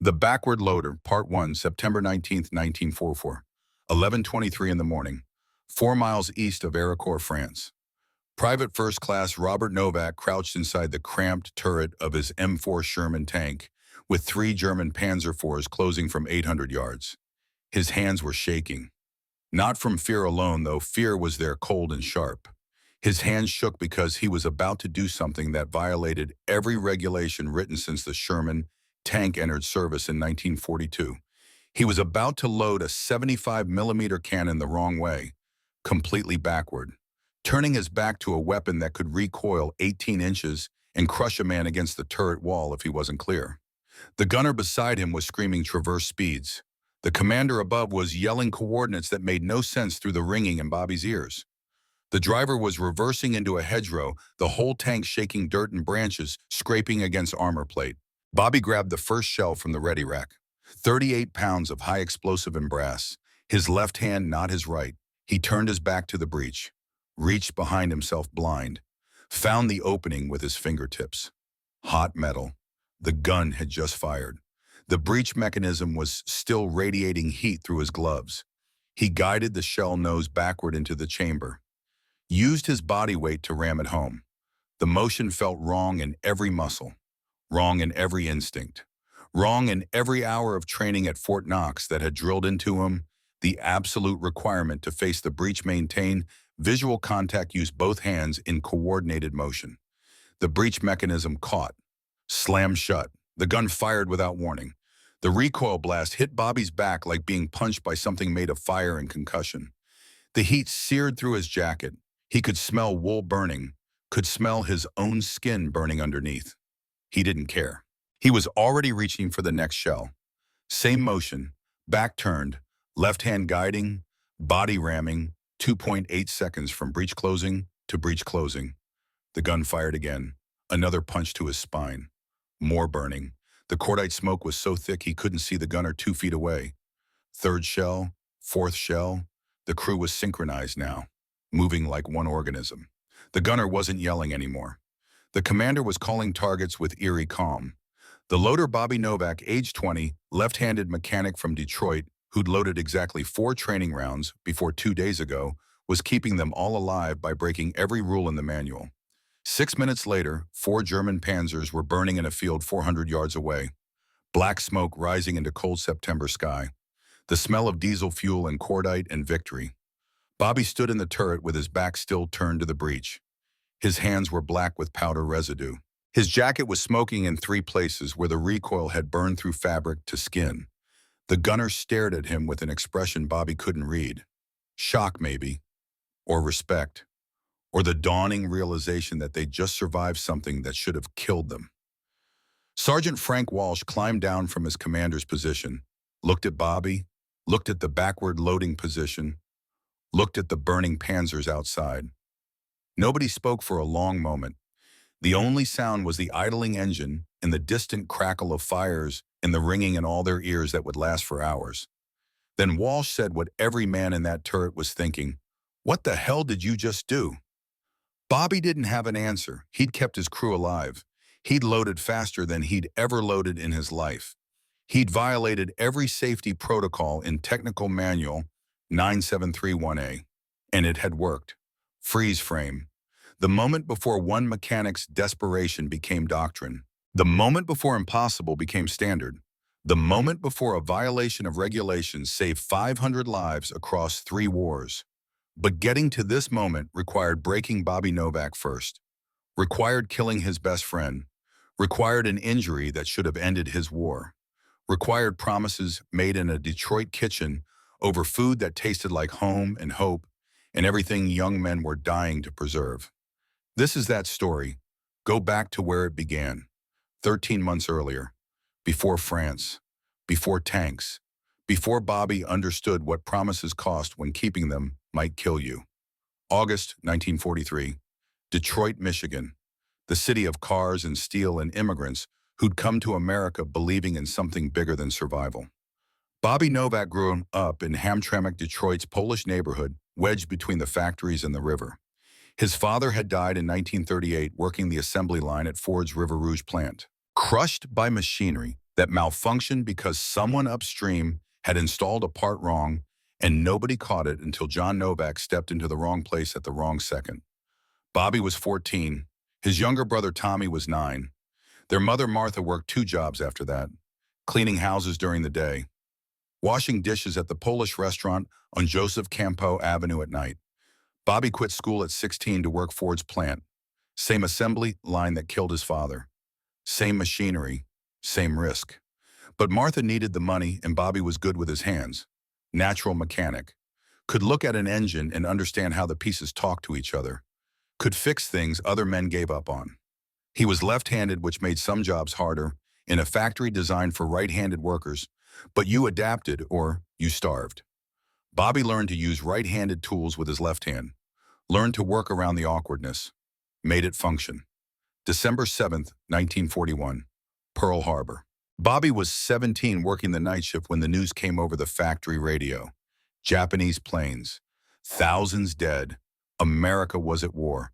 The Backward Loader, Part 1, September 19th, 1944. 11:23 in the morning, 4 miles east of Ericourt, France. Private First Class Robert Novak crouched inside the cramped turret of his M4 Sherman tank, with 3 German Panzer IVs closing from 800 yards. His hands were shaking. Not from fear alone, though fear was there cold and sharp. His hands shook because he was about to do something that violated every regulation written since the Sherman tank entered service in 1942. He was about to load a 75mm cannon the wrong way, completely backward, turning his back to a weapon that could recoil 18 inches and crush a man against the turret wall if he wasn't clear. The gunner beside him was screaming traverse speeds. The commander above was yelling coordinates that made no sense through the ringing in Bobby's ears. The driver was reversing into a hedgerow, the whole tank shaking dirt and branches, scraping against armor plate. Bobby grabbed the first shell from the ready rack. 38 pounds of high explosive and brass. His left hand, not his right. He turned his back to the breech, reached behind himself blind, found the opening with his fingertips. Hot metal. The gun had just fired. The breech mechanism was still radiating heat through his gloves. He guided the shell nose backward into the chamber, used his body weight to ram it home. The motion felt wrong in every muscle, wrong in every instinct, wrong in every hour of training at Fort Knox that had drilled into him the absolute requirement to face the breech, maintain visual contact, use both hands in coordinated motion. The breech mechanism caught, slammed shut. The gun fired without warning. The recoil blast hit Bobby's back like being punched by something made of fire and concussion. The heat seared through his jacket. He could smell wool burning, could smell his own skin burning underneath. He didn't care. He was already reaching for the next shell. Same motion, back turned, left hand guiding, body ramming, 2.8 seconds from breech closing to breech closing. The gun fired again, another punch to his spine. More burning. The cordite smoke was so thick he couldn't see the gunner 2 feet away. Third shell, fourth shell. The crew was synchronized now, moving like one organism. The gunner wasn't yelling anymore. The commander was calling targets with eerie calm. The loader, Bobby Novak, age 20, left-handed mechanic from Detroit, who'd loaded exactly 4 training rounds before 2 days ago, was keeping them all alive by breaking every rule in the manual. 6 minutes later, 4 German Panzers were burning in a field 400 yards away. Black smoke rising into cold September sky. The smell of diesel fuel and cordite and victory. Bobby stood in the turret with his back still turned to the breech. His hands were black with powder residue. His jacket was smoking in 3 places where the recoil had burned through fabric to skin. The gunner stared at him with an expression Bobby couldn't read. Shock, maybe. Or respect. Or the dawning realization that they'd just survived something that should have killed them. Sergeant Frank Walsh climbed down from his commander's position, looked at Bobby, looked at the backward loading position, looked at the burning panzers outside. Nobody spoke for a long moment. The only sound was the idling engine and the distant crackle of fires and the ringing in all their ears that would last for hours. Then Walsh said what every man in that turret was thinking. "What the hell did you just do?" Bobby didn't have an answer. He'd kept his crew alive. He'd loaded faster than he'd ever loaded in his life. He'd violated every safety protocol in Technical Manual 9731A. And it had worked. Freeze frame. The moment before one mechanic's desperation became doctrine. The moment before impossible became standard. The moment before a violation of regulations saved 500 lives across 3 wars. But getting to this moment required breaking Bobby Novak first, required killing his best friend, required an injury that should have ended his war, required promises made in a Detroit kitchen over food that tasted like home and hope and everything young men were dying to preserve. This is that story. Go back to where it began, 13 months earlier, before France, before tanks, before Bobby understood what promises cost when keeping them might kill you. August 1943, Detroit, Michigan, the city of cars and steel and immigrants who'd come to America believing in something bigger than survival. Bobby Novak grew up in Hamtramck, Detroit's Polish neighborhood, wedged between the factories and the river. His father had died in 1938 working the assembly line at Ford's River Rouge plant. Crushed by machinery that malfunctioned because someone upstream had installed a part wrong and nobody caught it until John Novak stepped into the wrong place at the wrong second. Bobby was 14. His younger brother Tommy was 9. Their mother Martha worked 2 jobs after that, cleaning houses during the day, washing dishes at the Polish restaurant on Joseph Campo Avenue at night. Bobby quit school at 16 to work Ford's plant. Same assembly line that killed his father. Same machinery, same risk. But Martha needed the money and Bobby was good with his hands. Natural mechanic. Could look at an engine and understand how the pieces talk to each other. Could fix things other men gave up on. He was left-handed, which made some jobs harder, in a factory designed for right-handed workers, but you adapted or you starved. Bobby learned to use right-handed tools with his left hand, learned to work around the awkwardness, made it function. December 7th, 1941, Pearl Harbor. Bobby was 17 working the night shift when the news came over the factory radio. Japanese planes. Thousands dead. America was at war.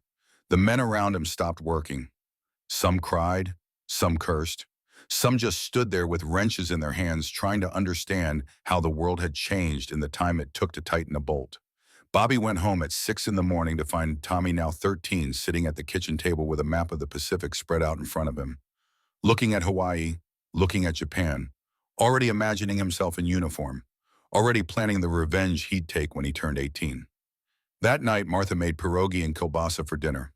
The men around him stopped working. Some cried, some cursed. Some just stood there with wrenches in their hands trying to understand how the world had changed in the time it took to tighten a bolt. Bobby went home at 6 in the morning to find Tommy, now 13, sitting at the kitchen table with a map of the Pacific spread out in front of him. Looking at Hawaii, looking at Japan, already imagining himself in uniform, already planning the revenge he'd take when he turned 18. That night, Martha made pierogi and kielbasa for dinner.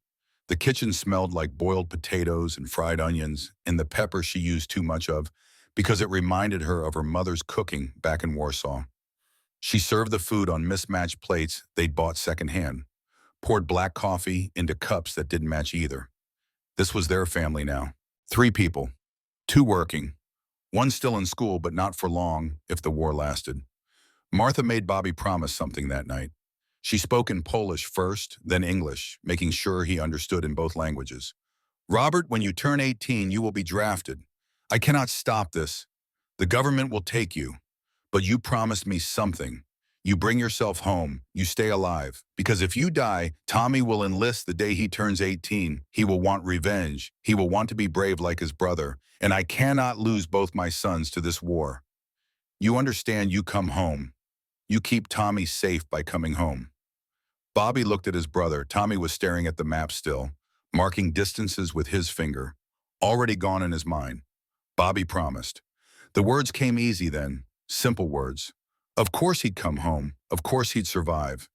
The kitchen smelled like boiled potatoes and fried onions and the pepper she used too much of because it reminded her of her mother's cooking back in Warsaw. She served the food on mismatched plates they'd bought secondhand, poured black coffee into cups that didn't match either. This was their family now. 3 people, 2 working, 1 still in school but not for long if the war lasted. Martha made Bobby promise something that night. She spoke in Polish first, then English, making sure he understood in both languages. Robert, when you turn 18, you will be drafted. I cannot stop this. The government will take you. But you promised me something. You bring yourself home. You stay alive. Because if you die, Tommy will enlist the day he turns 18. He will want revenge. He will want to be brave like his brother. And I cannot lose both my sons to this war. You understand, you come home. You keep Tommy safe by coming home. Bobby looked at his brother. Tommy was staring at the map still, marking distances with his finger, already gone in his mind. Bobby promised. The words came easy then, simple words. Of course he'd come home. Of course he'd survive.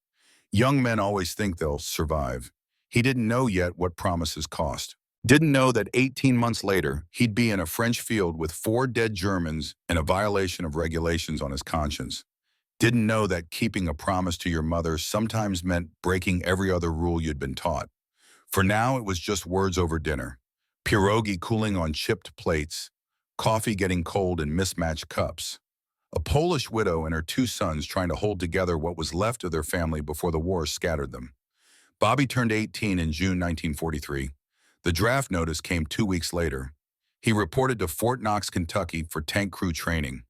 Young men always think they'll survive. He didn't know yet what promises cost. Didn't know that 18 months later, he'd be in a French field with 4 dead Germans and a violation of regulations on his conscience. Didn't know that keeping a promise to your mother sometimes meant breaking every other rule you'd been taught. For now, it was just words over dinner. Pierogi cooling on chipped plates, coffee getting cold in mismatched cups. A Polish widow and her 2 sons trying to hold together what was left of their family before the war scattered them. Bobby turned 18 in June 1943. The draft notice came 2 weeks later. He reported to Fort Knox, Kentucky for tank crew training.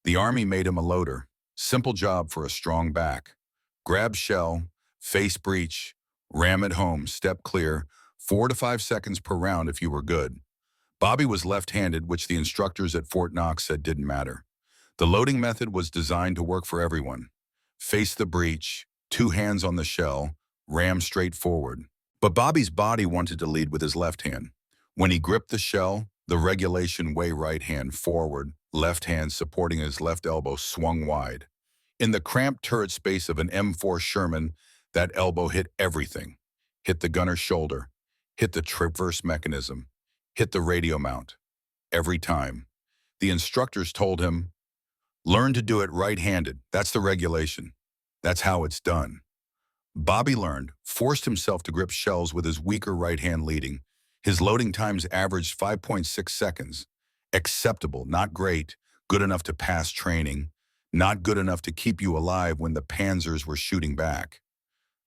The Army made him a loader. Simple job for a strong back. Grab shell, face breach, ram it home, step clear, 4 to 5 seconds per round if you were good. Bobby was left-handed, which the instructors at Fort Knox said didn't matter. The loading method was designed to work for everyone. Face the breach, 2 hands on the shell, ram straight forward. But Bobby's body wanted to lead with his left hand. When he gripped the shell, the regulation way right hand forward, left hand supporting his left elbow swung wide. In the cramped turret space of an M4 Sherman, that elbow hit everything. Hit the gunner's shoulder, hit the traverse mechanism, hit the radio mount. Every time. The instructors told him, learn to do it right-handed. That's the regulation. That's how it's done. Bobby learned, forced himself to grip shells with his weaker right hand leading. His loading times averaged 5.6 seconds. Acceptable, not great, good enough to pass training, not good enough to keep you alive when the panzers were shooting back.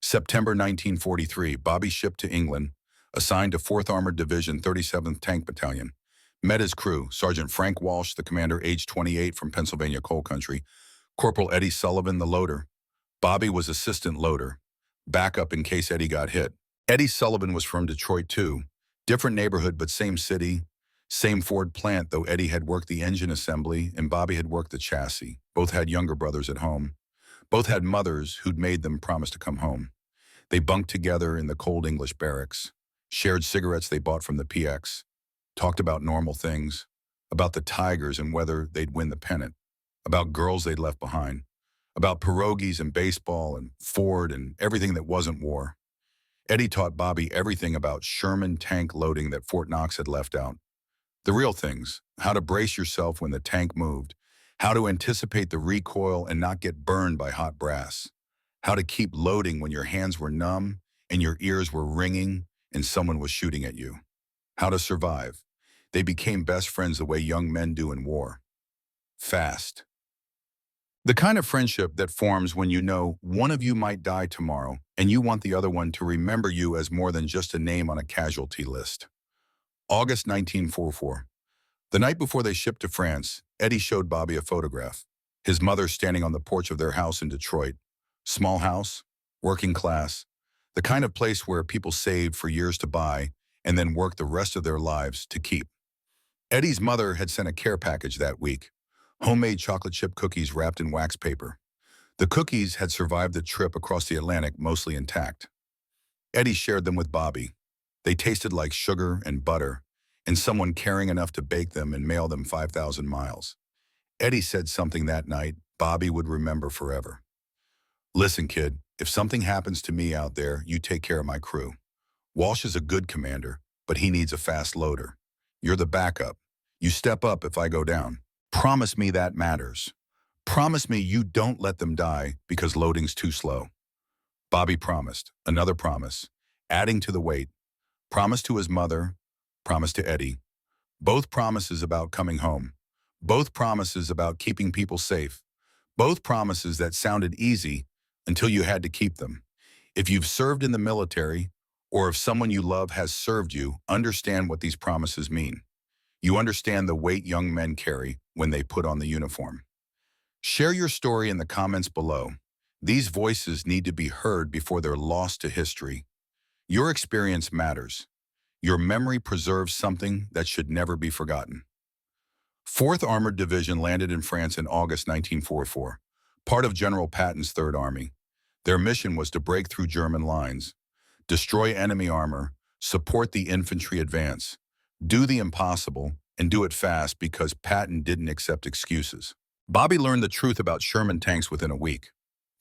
September 1943, Bobby shipped to England, assigned to 4th Armored Division, 37th Tank Battalion. Met his crew, Sergeant Frank Walsh, the commander, age 28 from Pennsylvania coal country, Corporal Eddie Sullivan, the loader. Bobby was assistant loader, backup in case Eddie got hit. Eddie Sullivan was from Detroit too, different neighborhood but same city, Same Ford plant, though Eddie had worked the engine assembly and Bobby had worked the chassis. Both had younger brothers at home. Both had mothers who'd made them promise to come home. They bunked together in the cold English barracks, shared cigarettes they bought from the PX, talked about normal things, about the Tigers and whether they'd win the pennant, about girls they'd left behind, about pierogies and baseball and Ford and everything that wasn't war. Eddie taught Bobby everything about Sherman tank loading that Fort Knox had left out. The real things, how to brace yourself when the tank moved, how to anticipate the recoil and not get burned by hot brass, how to keep loading when your hands were numb and your ears were ringing and someone was shooting at you, how to survive. They became best friends the way young men do in war. Fast. The kind of friendship that forms when you know one of you might die tomorrow and you want the other one to remember you as more than just a name on a casualty list. August 1944. The night before they shipped to France, Eddie showed Bobby a photograph. His mother standing on the porch of their house in Detroit. Small house, working class, the kind of place where people saved for years to buy and then worked the rest of their lives to keep. Eddie's mother had sent a care package that week. Homemade chocolate chip cookies wrapped in wax paper. The cookies had survived the trip across the Atlantic mostly intact. Eddie shared them with Bobby. They tasted like sugar and butter, and someone caring enough to bake them and mail them 5,000 miles. Eddie said something that night Bobby would remember forever. Listen, kid, if something happens to me out there, you take care of my crew. Walsh is a good commander, but he needs a fast loader. You're the backup. You step up if I go down. Promise me that matters. Promise me you don't let them die because loading's too slow. Bobby promised, another promise, adding to the weight. Promise to his mother, promise to Eddie. Both promises about coming home. Both promises about keeping people safe. Both promises that sounded easy until you had to keep them. If you've served in the military, or if someone you love has served you, understand what these promises mean. You understand the weight young men carry when they put on the uniform. Share your story in the comments below. These voices need to be heard before they're lost to history. Your experience matters. Your memory preserves something that should never be forgotten. 4th Armored Division landed in France in August 1944, part of General Patton's Third Army. Their mission was to break through German lines, destroy enemy armor, support the infantry advance, do the impossible, and do it fast because Patton didn't accept excuses. Bobby learned the truth about Sherman tanks within a week.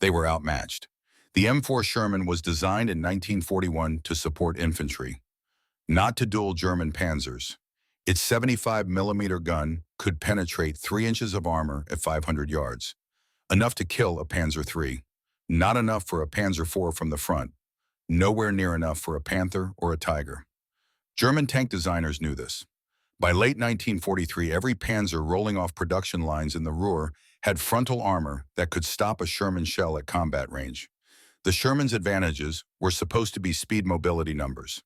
They were outmatched. The M4 Sherman was designed in 1941 to support infantry, not to duel German panzers. Its 75mm gun could penetrate 3 inches of armor at 500 yards, enough to kill a Panzer III, not enough for a Panzer IV from the front, nowhere near enough for a Panther or a Tiger. German tank designers knew this. By late 1943, every Panzer rolling off production lines in the Ruhr had frontal armor that could stop a Sherman shell at combat range. The Sherman's advantages were supposed to be speed mobility numbers.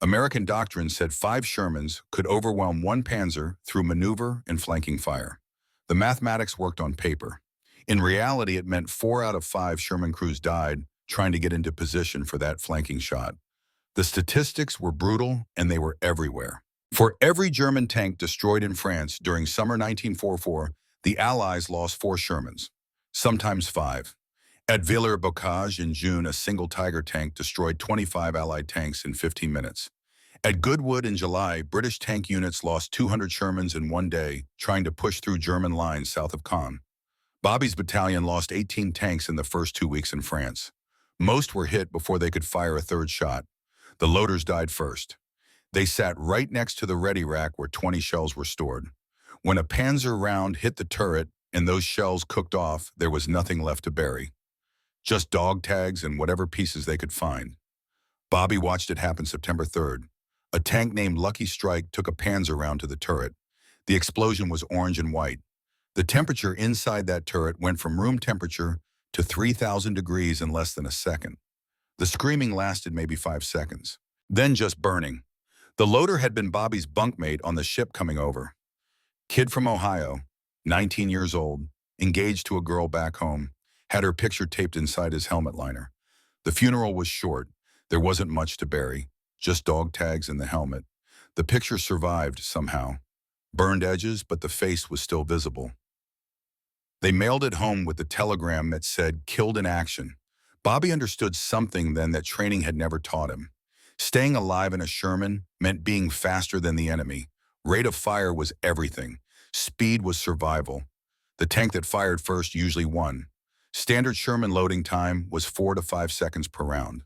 American doctrine said 5 Shermans could overwhelm 1 Panzer through maneuver and flanking fire. The mathematics worked on paper. In reality, it meant 4 out of 5 Sherman crews died trying to get into position for that flanking shot. The statistics were brutal and they were everywhere. For every German tank destroyed in France during summer 1944, the Allies lost 4 Shermans, sometimes 5. At Villers-Bocage in June, a single Tiger tank destroyed 25 Allied tanks in 15 minutes. At Goodwood in July, British tank units lost 200 Shermans in one day trying to push through German lines south of Caen. Bobby's battalion lost 18 tanks in the first 2 weeks in France. Most were hit before they could fire a third shot. The loaders died first. They sat right next to the ready rack where 20 shells were stored. When a Panzer round hit the turret and those shells cooked off, there was nothing left to bury. Just dog tags and whatever pieces they could find. Bobby watched it happen September 3rd. A tank named Lucky Strike took a Panzer round to the turret. The explosion was orange and white. The temperature inside that turret went from room temperature to 3,000 degrees in less than a second. The screaming lasted maybe 5 seconds. Then just burning. The loader had been Bobby's bunkmate on the ship coming over. Kid from Ohio, 19 years old, engaged to a girl back home, had her picture taped inside his helmet liner. The funeral was short. There wasn't much to bury, just dog tags and the helmet. The picture survived somehow. Burned edges, but the face was still visible. They mailed it home with the telegram that said, "Killed in action." Bobby understood something then that training had never taught him. Staying alive in a Sherman meant being faster than the enemy. Rate of fire was everything. Speed was survival. The tank that fired first usually won. Standard Sherman loading time was 4 to 5 seconds per round.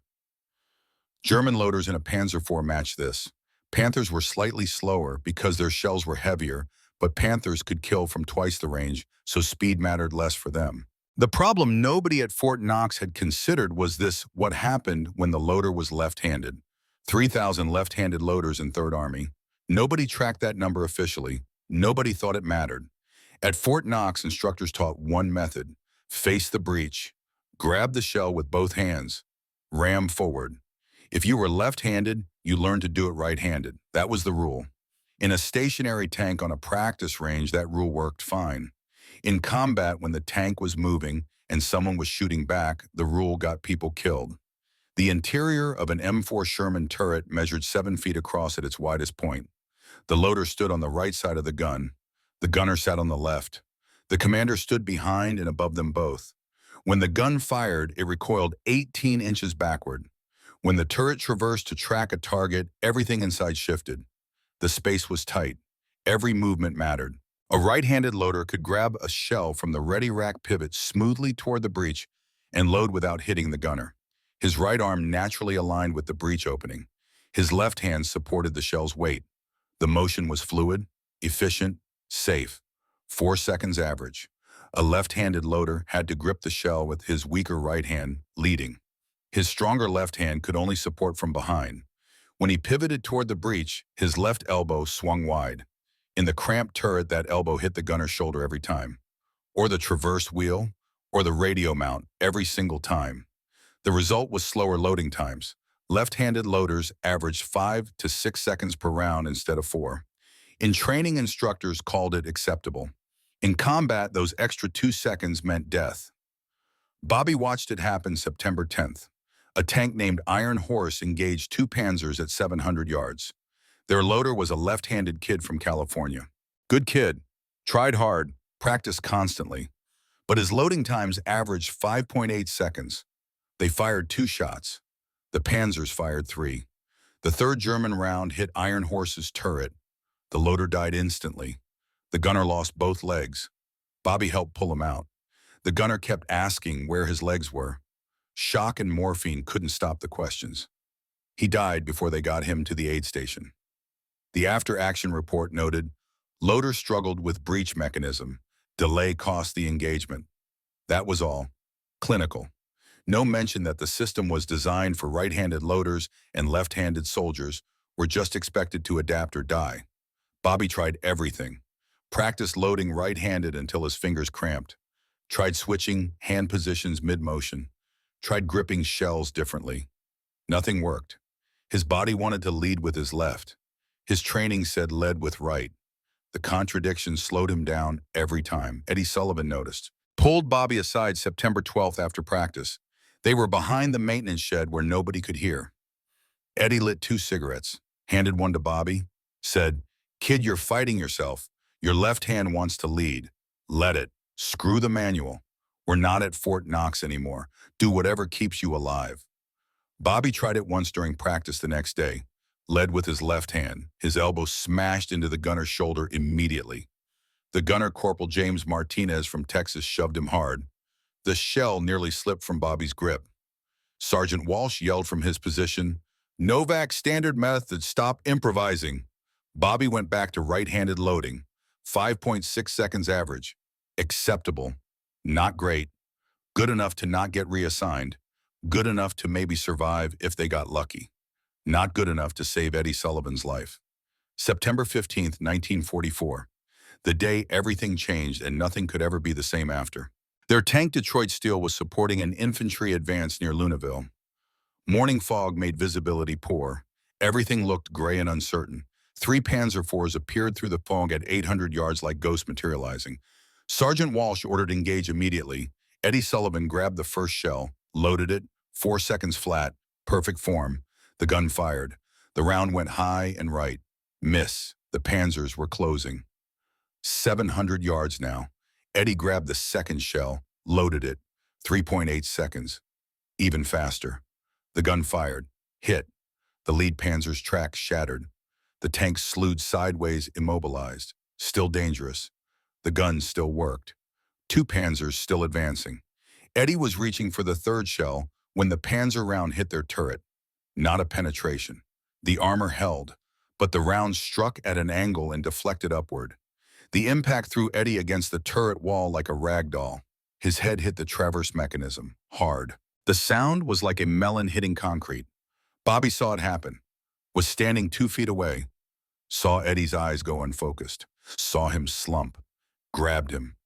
German loaders in a Panzer IV matched this. Panthers were slightly slower because their shells were heavier, but Panthers could kill from twice the range, so speed mattered less for them. The problem nobody at Fort Knox had considered was what happened when the loader was left-handed. 3,000 left-handed loaders in 3rd Army. Nobody tracked that number officially. Nobody thought it mattered. At Fort Knox, instructors taught one method: face the breech, grab the shell with both hands, ram forward. If you were left-handed, you learned to do it right-handed. That was the rule. In a stationary tank on a practice range, that rule worked fine. In combat, when the tank was moving and someone was shooting back, the rule got people killed. The interior of an M4 Sherman turret measured 7 feet across at its widest point. The loader stood on the right side of the gun. The gunner sat on the left. The commander stood behind and above them both. When the gun fired, it recoiled 18 inches backward. When the turret traversed to track a target, everything inside shifted. The space was tight. Every movement mattered. A right-handed loader could grab a shell from the ready rack pivot smoothly toward the breech and load without hitting the gunner. His right arm naturally aligned with the breech opening. His left hand supported the shell's weight. The motion was fluid, efficient, safe. 4 seconds average. A left-handed loader had to grip the shell with his weaker right hand, leading. His stronger left hand could only support from behind. When he pivoted toward the breech, his left elbow swung wide. In the cramped turret, that elbow hit the gunner's shoulder every time. Or the traverse wheel, or the radio mount, every single time. The result was slower loading times. Left-handed loaders averaged 5 to 6 seconds per round instead of 4. In training, instructors called it acceptable. In combat, those extra 2 seconds meant death. Bobby watched it happen September 10th. A tank named Iron Horse engaged 2 Panzers at 700 yards. Their loader was a left-handed kid from California. Good kid, tried hard, practiced constantly, but his loading times averaged 5.8 seconds. They fired 2 shots. The Panzers fired 3. The 3rd German round hit Iron Horse's turret. The loader died instantly. The gunner lost both legs. Bobby helped pull him out. The gunner kept asking where his legs were. Shock and morphine couldn't stop the questions. He died before they got him to the aid station. The after-action report noted, loader struggled with breech mechanism. Delay cost the engagement. That was all. Clinical. No mention that the system was designed for right-handed loaders and left-handed soldiers were just expected to adapt or die. Bobby tried everything. Practiced loading right-handed until his fingers cramped. Tried switching hand positions mid-motion. Tried gripping shells differently. Nothing worked. His body wanted to lead with his left. His training said lead with right. The contradiction slowed him down every time, Eddie Sullivan noticed. Pulled Bobby aside September 12th after practice. They were behind the maintenance shed where nobody could hear. Eddie lit 2 cigarettes, handed one to Bobby, said, "Kid, you're fighting yourself. Your left hand wants to lead. Let it. Screw the manual. We're not at Fort Knox anymore. Do whatever keeps you alive." Bobby tried it once during practice the next day. Led with his left hand. His elbow smashed into the gunner's shoulder immediately. The gunner, Corporal James Martinez from Texas, shoved him hard. The shell nearly slipped from Bobby's grip. Sergeant Walsh yelled from his position, "Novak standard method, stop improvising." Bobby went back to right-handed loading. 5.6 seconds average. Acceptable. Not great. Good enough to not get reassigned. Good enough to maybe survive if they got lucky. Not good enough to save Eddie Sullivan's life. September 15th, 1944. The day everything changed and nothing could ever be the same after. Their tank Detroit Steel was supporting an infantry advance near Luneville. Morning fog made visibility poor. Everything looked gray and uncertain. 3 Panzer IVs appeared through the fog at 800 yards like ghosts materializing. Sergeant Walsh ordered engage immediately. Eddie Sullivan grabbed the first shell, loaded it, 4 seconds flat, perfect form. The gun fired. The round went high and right. Miss. The Panzers were closing. 700 yards now. Eddie grabbed the second shell, loaded it. 3.8 seconds. Even faster. The gun fired. Hit. The lead Panzer's track shattered. The tank slewed sideways, immobilized. Still dangerous. The gun still worked. Two Panzers still advancing. Eddie was reaching for the third shell when the Panzer round hit their turret. Not a penetration. The armor held, but the round struck at an angle and deflected upward. The impact threw Eddie against the turret wall like a rag doll. His head hit the traverse mechanism, hard. The sound was like a melon hitting concrete. Bobby saw it happen, was standing 2 feet away, saw Eddie's eyes go unfocused, saw him slump, grabbed him.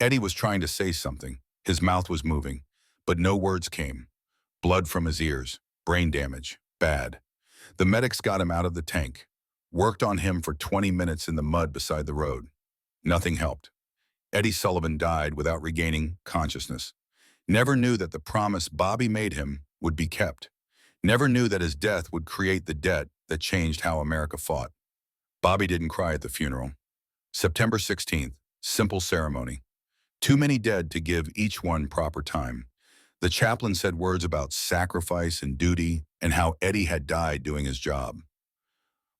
Eddie was trying to say something. His mouth was moving, but no words came. Blood from his ears, brain damage, bad. The medics got him out of the tank, worked on him for 20 minutes in the mud beside the road. Nothing helped. Eddie Sullivan died without regaining consciousness. Never knew that the promise Bobby made him would be kept. Never knew that his death would create the debt that changed how America fought. Bobby didn't cry at the funeral. September 16th, simple ceremony. Too many dead to give each one proper time. The chaplain said words about sacrifice and duty and how Eddie had died doing his job.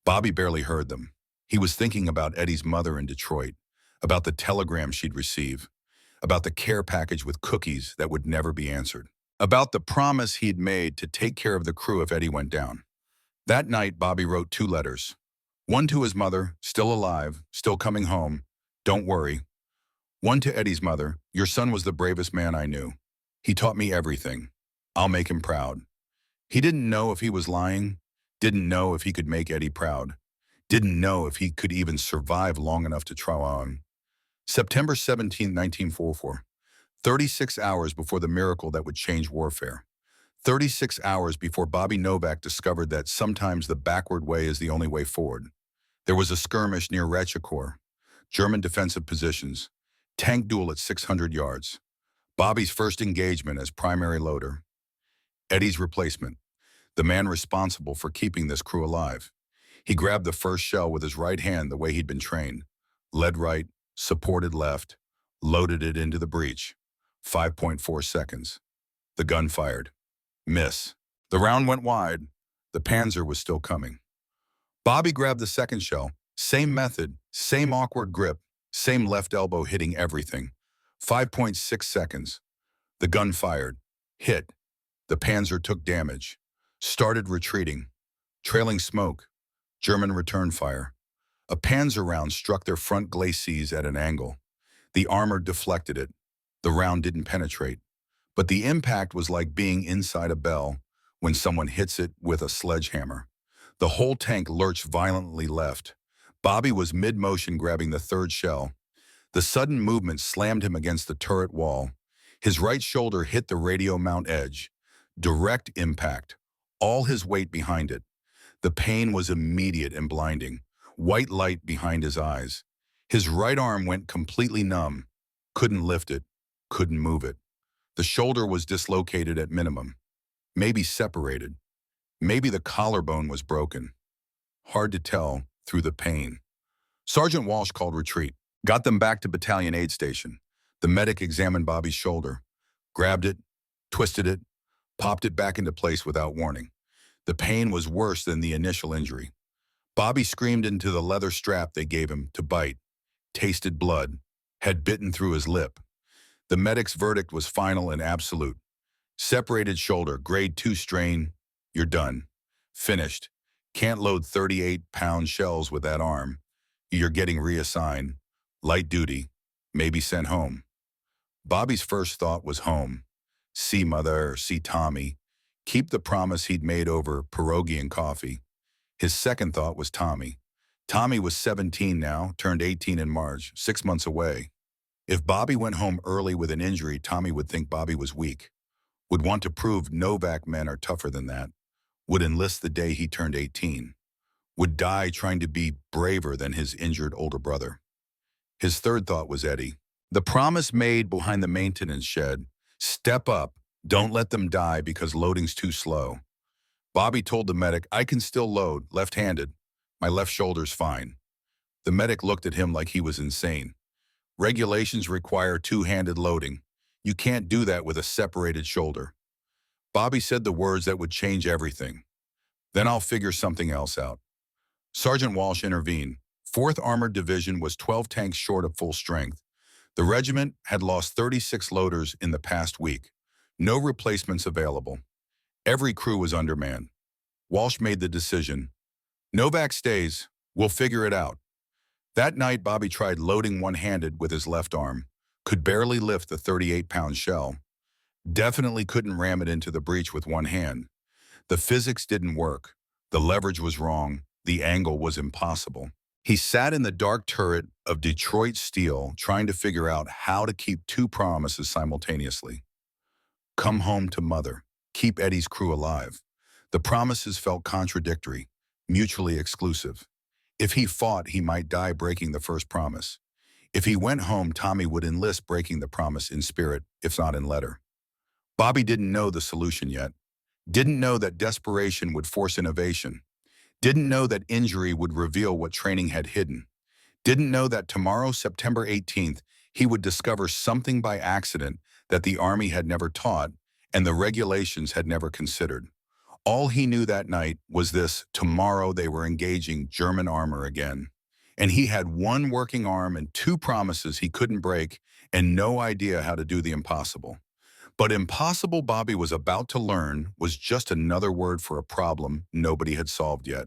Bobby barely heard them. He was thinking about Eddie's mother in Detroit, about the telegram she'd receive, about the care package with cookies that would never be answered, about the promise he'd made to take care of the crew if Eddie went down. That night, Bobby wrote 2 letters. One to his mother, still alive, still coming home, don't worry. One to Eddie's mother, your son was the bravest man I knew. He taught me everything. I'll make him proud. He didn't know if he was lying, didn't know if he could make Eddie proud, didn't know if he could even survive long enough to try on. September 17, 1944, 36 hours before the miracle that would change warfare. 36 hours before Bobby Novak discovered that sometimes the backward way is the only way forward. There was a skirmish near Rechicourt, German defensive positions, tank duel at 600 yards. Bobby's first engagement as primary loader. Eddie's replacement, the man responsible for keeping this crew alive. He grabbed the first shell with his right hand the way he'd been trained. Led right, supported left, loaded it into the breech. 5.4 seconds. The gun fired. Miss. The round went wide. The Panzer was still coming. Bobby grabbed the second shell. Same method, same awkward grip, same left elbow hitting everything. 5.6 seconds. The gun fired. Hit. The Panzer took damage. Started retreating. Trailing smoke. German return fire. A Panzer round struck their front glacis at an angle. The armor deflected it. The round didn't penetrate. But the impact was like being inside a bell when someone hits it with a sledgehammer. The whole tank lurched violently left. Bobby was mid-motion grabbing the third shell. The sudden movement slammed him against the turret wall. His right shoulder hit the radio mount edge. Direct impact. All his weight behind it. The pain was immediate and blinding. White light behind his eyes. His right arm went completely numb. Couldn't lift it. Couldn't move it. The shoulder was dislocated at minimum. Maybe separated. Maybe the collarbone was broken. Hard to tell through the pain. Sergeant Walsh called retreat. Got them back to battalion aid station. The medic examined Bobby's shoulder. Grabbed it. Twisted it. Popped it back into place without warning. The pain was worse than the initial injury. Bobby screamed into the leather strap they gave him to bite. Tasted blood. Had bitten through his lip. The medic's verdict was final and absolute. Separated shoulder, grade 2 strain. You're done. Finished. Can't load 38-pound shells with that arm. You're getting reassigned. Light duty. Maybe sent home. Bobby's first thought was home. See mother, see Tommy. Keep the promise he'd made over pierogi and coffee. His second thought was Tommy. Tommy was 17 now, turned 18 in March, 6 months away. If Bobby went home early with an injury, Tommy would think Bobby was weak. Would want to prove Novak men are tougher than that. Would enlist the day he turned 18. Would die trying to be braver than his injured older brother. His third thought was Eddie. The promise made behind the maintenance shed. Step up. Don't let them die because loading's too slow. Bobby told the medic, I can still load, left-handed. My left shoulder's fine. The medic looked at him like he was insane. Regulations require two-handed loading. You can't do that with a separated shoulder. Bobby said the words that would change everything. Then I'll figure something else out. Sergeant Walsh intervened. 4th Armored Division was 12 tanks short of full strength. The regiment had lost 36 loaders in the past week. No replacements available. Every crew was undermanned. Walsh made the decision. Novak stays. We'll figure it out. That night, Bobby tried loading one-handed with his left arm. Could barely lift the 38-pound shell. Definitely couldn't ram it into the breech with one hand. The physics didn't work. The leverage was wrong. The angle was impossible. He sat in the dark turret of Detroit steel trying to figure out how to keep two promises simultaneously. Come home to mother. Keep Eddie's crew alive. The promises felt contradictory, mutually exclusive. If he fought, he might die breaking the first promise. If he went home, Tommy would enlist breaking the promise in spirit, if not in letter. Bobby didn't know the solution yet. Didn't know that desperation would force innovation. Didn't know that injury would reveal what training had hidden. Didn't know that tomorrow, September 18th, he would discover something by accident that the Army had never taught and the regulations had never considered. All he knew that night was this: tomorrow they were engaging German armor again. And he had one working arm and two promises he couldn't break and no idea how to do the impossible. But impossible, Bobby was about to learn, was just another word for a problem nobody had solved yet.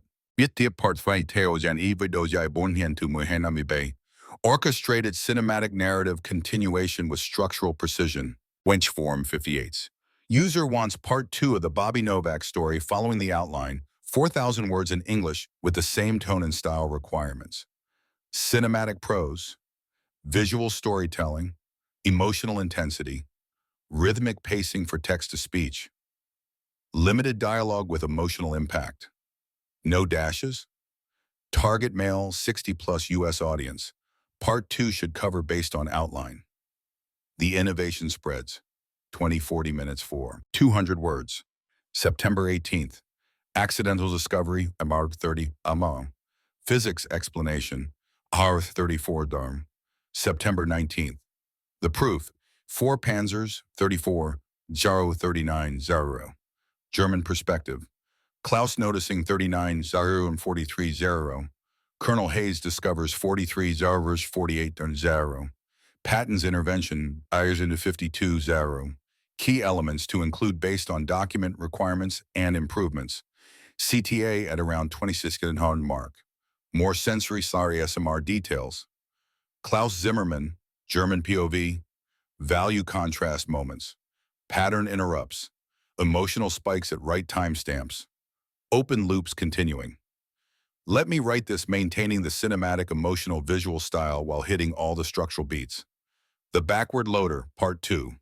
Orchestrated cinematic narrative continuation with structural precision. Wench Form 58. User wants part 2 of the Bobby Novak story following the outline, 4,000 words in English with the same tone and style requirements. Cinematic prose, visual storytelling, emotional intensity, rhythmic pacing for text-to-speech, limited dialogue with emotional impact, no dashes, target male 60-plus U.S. audience. Part 2 should cover based on outline. The innovation spreads. 20-40 minutes for 200 words. September 18th. Accidental discovery, Amar 30, Amar. Physics explanation, Har 34 Darm. September 19th. The proof, 4 Panzers, 34, Zaro 39, Zaro. German perspective. Klaus noticing 39, Zaro and 43, Zaro. Colonel Hayes discovers 43, Zaro's 48, Zaro. Patton's intervention, hires into 52, Zaro. Key elements to include based on document requirements and improvements. CTA at around 2600 mark. More sensory sorry SMR details. Klaus Zimmermann, German POV. Value contrast moments. Pattern interrupts. Emotional spikes at right timestamps. Open loops continuing. Let me write this maintaining the cinematic emotional visual style while hitting all the structural beats. The Backward Loader, Part 2.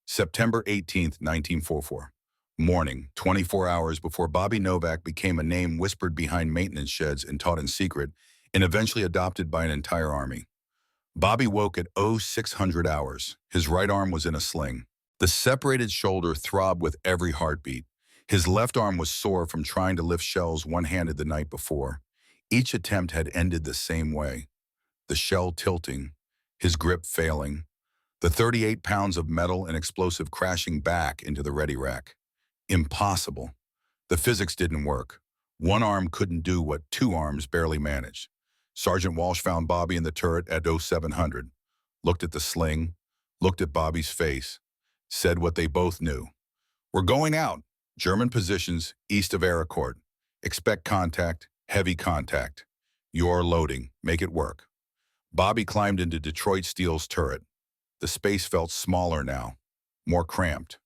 September 18th, 1944. Morning, 24 hours before Bobby Novak became a name whispered behind maintenance sheds and taught in secret, and eventually adopted by an entire army. Bobby woke at 0600 hours. His right arm was in a sling. The separated shoulder throbbed with every heartbeat. His left arm was sore from trying to lift shells one-handed the night before. Each attempt had ended the same way. The shell tilting, his grip failing, the 38 pounds of metal and explosive crashing back into the ready rack. Impossible. The physics didn't work. One arm couldn't do what 2 arms barely managed. Sergeant Walsh found Bobby in the turret at 0700, looked at the sling, looked at Bobby's face, said what they both knew. We're going out. German positions east of Aracourt. Expect contact, heavy contact. You're loading. Make it work. Bobby climbed into Detroit Steel's turret. The space felt smaller now, more cramped.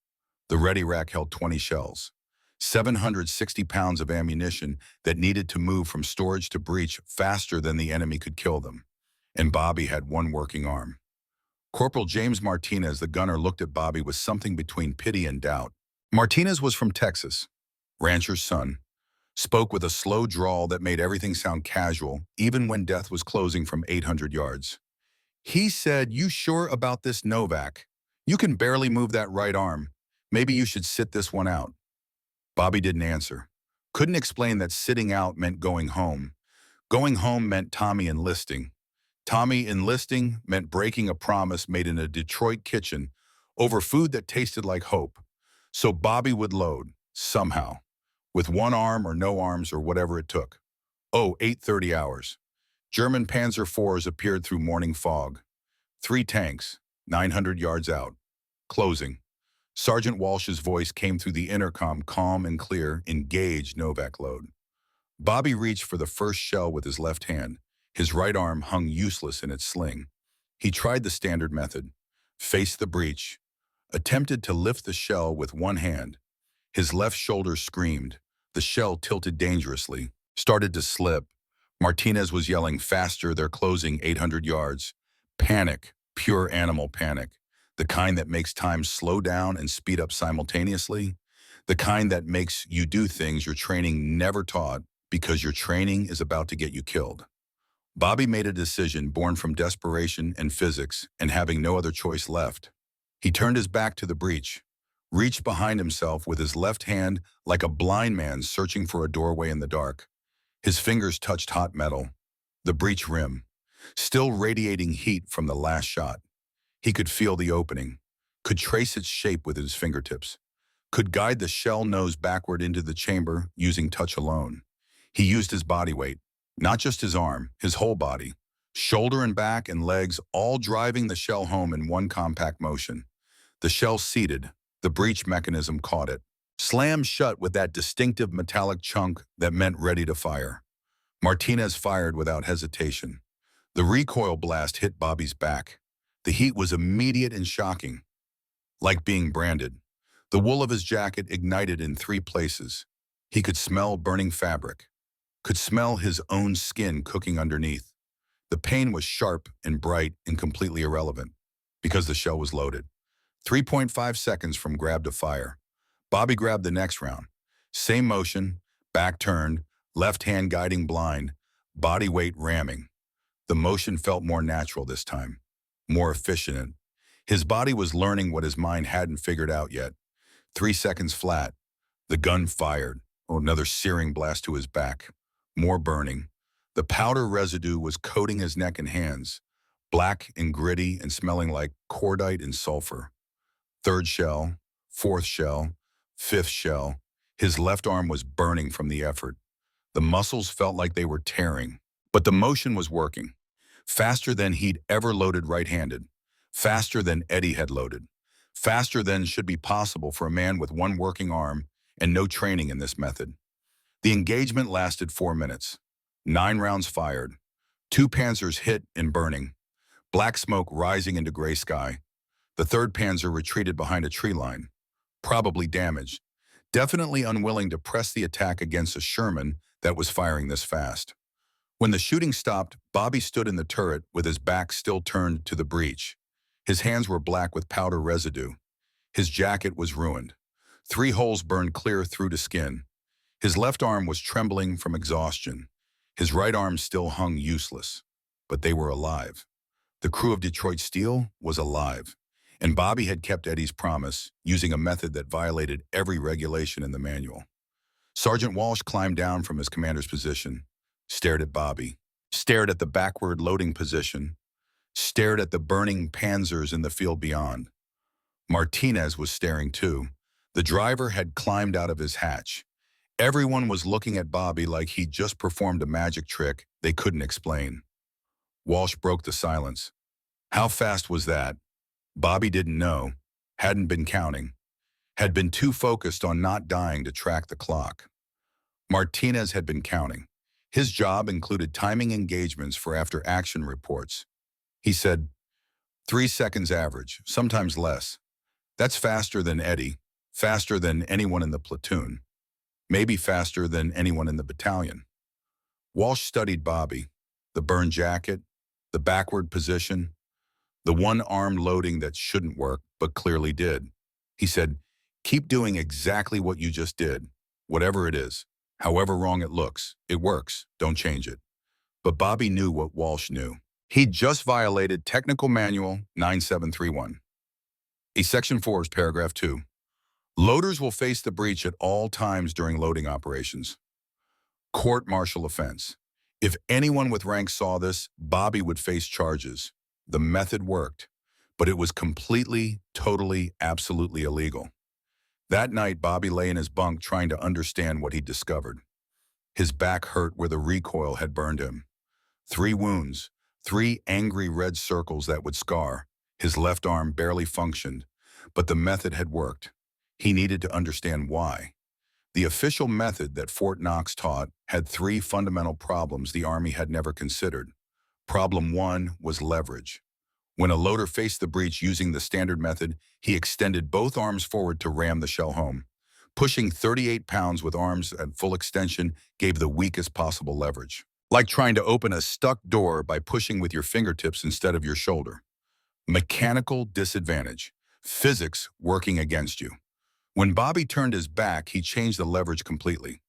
The ready rack held 20 shells, 760 pounds of ammunition that needed to move from storage to breach faster than the enemy could kill them. And Bobby had one working arm. Corporal James Martinez, the gunner, looked at Bobby with something between pity and doubt. Martinez was from Texas, rancher's son, spoke with a slow drawl that made everything sound casual, even when death was closing from 800 yards. He said, "You sure about this, Novak? You can barely move that right arm. Maybe you should sit this one out." Bobby didn't answer. Couldn't explain that sitting out meant going home. Going home meant Tommy enlisting. Tommy enlisting meant breaking a promise made in a Detroit kitchen over food that tasted like hope. So Bobby would load, somehow, with one arm or no arms or whatever it took. Oh, 8:30 hours. German Panzer IVs appeared through morning fog. 3 tanks, 900 yards out. Closing. Sergeant Walsh's voice came through the intercom, calm and clear. Engage, Novak load. Bobby reached for the first shell with his left hand. His right arm hung useless in its sling. He tried the standard method. Faced the breach. Attempted to lift the shell with one hand. His left shoulder screamed. The shell tilted dangerously. Started to slip. Martinez was yelling faster. They're closing 800 yards. Panic. Pure animal panic. The kind that makes time slow down and speed up simultaneously. The kind that makes you do things your training never taught because your training is about to get you killed. Bobby made a decision born from desperation and physics and having no other choice left. He turned his back to the breach, reached behind himself with his left hand like a blind man searching for a doorway in the dark. His fingers touched hot metal, the breach rim, still radiating heat from the last shot. He could feel the opening, could trace its shape with his fingertips, could guide the shell nose backward into the chamber using touch alone. He used his body weight, not just his arm, his whole body, shoulder and back and legs, all driving the shell home in one compact motion. The shell seated, the breech mechanism caught it, slammed shut with that distinctive metallic chunk that meant ready to fire. Martinez fired without hesitation. The recoil blast hit Bobby's back. The heat was immediate and shocking, like being branded. The wool of his jacket ignited in 3 places. He could smell burning fabric, could smell his own skin cooking underneath. The pain was sharp and bright and completely irrelevant because the shell was loaded. 3.5 seconds from grab to fire. Bobby grabbed the next round. Same motion, back turned, left hand guiding blind, body weight ramming. The motion felt more natural this time, more efficient. His body was learning what his mind hadn't figured out yet. 3 seconds flat. The gun fired. Oh, another searing blast to his back. More burning. The powder residue was coating his neck and hands, black and gritty and smelling like cordite and sulfur. 3rd shell, 4th shell, 5th shell. His left arm was burning from the effort. The muscles felt like they were tearing, but the motion was working. Faster than he'd ever loaded right-handed. Faster than Eddie had loaded. Faster than should be possible for a man with one working arm and no training in this method. The engagement lasted 4 minutes. 9 rounds fired. 2 Panzers hit and burning. Black smoke rising into gray sky. The 3rd Panzer retreated behind a tree line. Probably damaged. Definitely unwilling to press the attack against a Sherman that was firing this fast. When the shooting stopped, Bobby stood in the turret with his back still turned to the breach. His hands were black with powder residue. His jacket was ruined. 3 holes burned clear through to skin. His left arm was trembling from exhaustion. His right arm still hung useless. But they were alive. The crew of Detroit Steel was alive. And Bobby had kept Eddie's promise, using a method that violated every regulation in the manual. Sergeant Walsh climbed down from his commander's position, stared at Bobby, stared at the backward loading position, stared at the burning Panzers in the field beyond. Martinez was staring too. The driver had climbed out of his hatch. Everyone was looking at Bobby like he'd just performed a magic trick they couldn't explain. Walsh broke the silence. How fast was that? Bobby didn't know, hadn't been counting, had been too focused on not dying to track the clock. Martinez had been counting. His job included timing engagements for after-action reports. He said, 3 seconds average, sometimes less. That's faster than Eddie, faster than anyone in the platoon, maybe faster than anyone in the battalion. Walsh studied Bobby, the burned jacket, the backward position, the one arm loading that shouldn't work but clearly did. He said, keep doing exactly what you just did, whatever it is, however wrong it looks, it works, don't change it. But Bobby knew what Walsh knew. He'd just violated Technical Manual 9731. Section 4 is paragraph 2. Loaders will face the breach at all times during loading operations. Court-martial offense. If anyone with rank saw this, Bobby would face charges. The method worked, but it was completely, totally, absolutely illegal. That night, Bobby lay in his bunk trying to understand what he'd discovered. His back hurt where the recoil had burned him. 3 wounds, 3 angry red circles that would scar. His left arm barely functioned, but the method had worked. He needed to understand why. The official method that Fort Knox taught had 3 fundamental problems the Army had never considered. Problem 1 was leverage. When a loader faced the breach using the standard method, he extended both arms forward to ram the shell home. Pushing 38 pounds with arms at full extension gave the weakest possible leverage. Like trying to open a stuck door by pushing with your fingertips instead of your shoulder. Mechanical disadvantage. Physics working against you. When Bobby turned his back, he changed the leverage completely.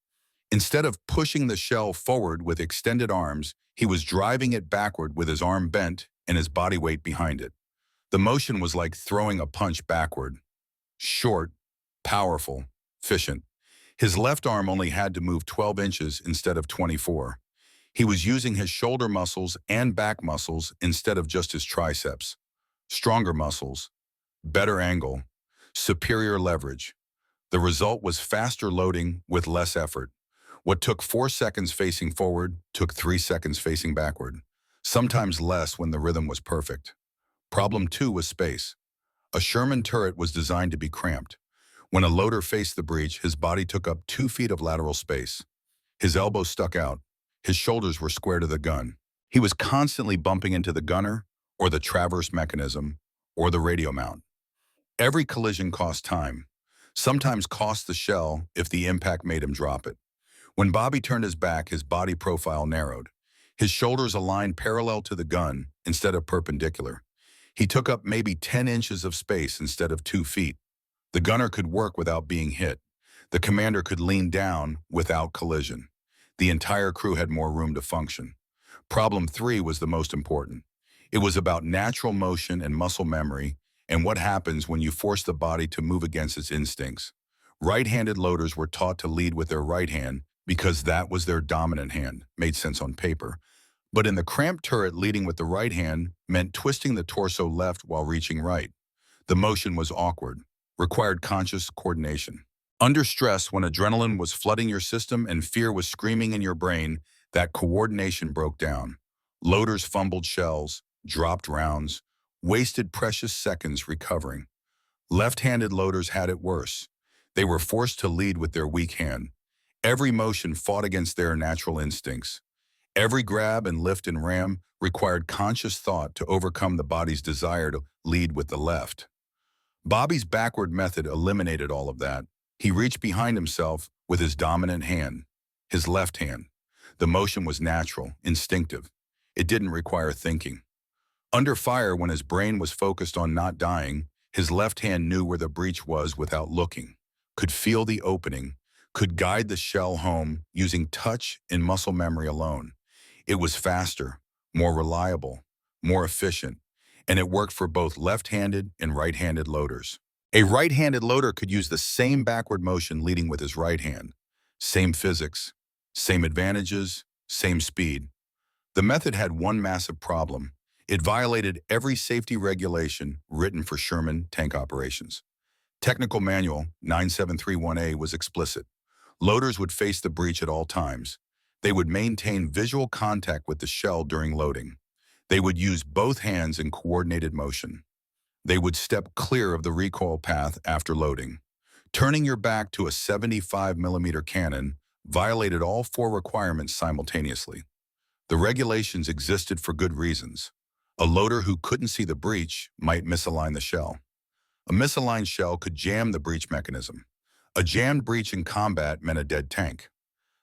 Instead of pushing the shell forward with extended arms, he was driving it backward with his arm bent and his body weight behind it. The motion was like throwing a punch backward. Short, powerful, efficient. His left arm only had to move 12 inches instead of 24. He was using his shoulder muscles and back muscles instead of just his triceps. Stronger muscles, better angle, superior leverage. The result was faster loading with less effort. What took 4 seconds facing forward took 3 seconds facing backward, sometimes less when the rhythm was perfect. Problem 2 was space. A Sherman turret was designed to be cramped. When a loader faced the breech, his body took up 2 feet of lateral space. His elbows stuck out. His shoulders were square to the gun. He was constantly bumping into the gunner, or the traverse mechanism, or the radio mount. Every collision cost time, sometimes cost the shell if the impact made him drop it. When Bobby turned his back, his body profile narrowed. His shoulders aligned parallel to the gun instead of perpendicular. He took up maybe 10 inches of space instead of 2 feet. The gunner could work without being hit. The commander could lean down without collision. The entire crew had more room to function. Problem 3 was the most important. It was about natural motion and muscle memory and what happens when you force the body to move against its instincts. Right-handed loaders were taught to lead with their right hand because that was their dominant hand. Made sense on paper. But in the cramped turret, leading with the right hand meant twisting the torso left while reaching right. The motion was awkward, required conscious coordination. Under stress, when adrenaline was flooding your system and fear was screaming in your brain, that coordination broke down. Loaders fumbled shells, dropped rounds, wasted precious seconds recovering. Left-handed loaders had it worse. They were forced to lead with their weak hand. Every motion fought against their natural instincts. Every grab and lift and ram required conscious thought to overcome the body's desire to lead with the left. Bobby's backward method eliminated all of that. He reached behind himself with his dominant hand, his left hand. The motion was natural, instinctive. It didn't require thinking. Under fire, when his brain was focused on not dying, his left hand knew where the breach was without looking, could feel the opening, could guide the shell home using touch and muscle memory alone. It was faster, more reliable, more efficient, and it worked for both left-handed and right-handed loaders. A right-handed loader could use the same backward motion leading with his right hand. Same physics, same advantages, same speed. The method had one massive problem. It violated every safety regulation written for Sherman tank operations. Technical Manual 9731A was explicit. Loaders would face the breech at all times. They would maintain visual contact with the shell during loading. They would use both hands in coordinated motion. They would step clear of the recoil path after loading. Turning your back to a 75mm cannon violated all 4 requirements simultaneously. The regulations existed for good reasons. A loader who couldn't see the breech might misalign the shell. A misaligned shell could jam the breech mechanism. A jammed breech in combat meant a dead tank.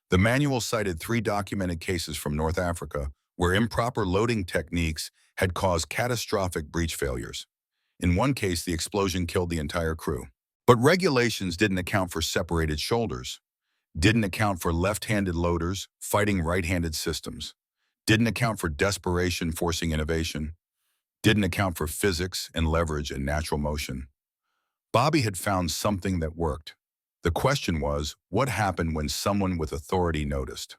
The manual cited 3 documented cases from North Africa where improper loading techniques had caused catastrophic breech failures. In one case, the explosion killed the entire crew. But regulations didn't account for separated shoulders, didn't account for left-handed loaders fighting right-handed systems, didn't account for desperation forcing innovation, didn't account for physics and leverage and natural motion. Bobby had found something that worked. The question was, what happened when someone with authority noticed?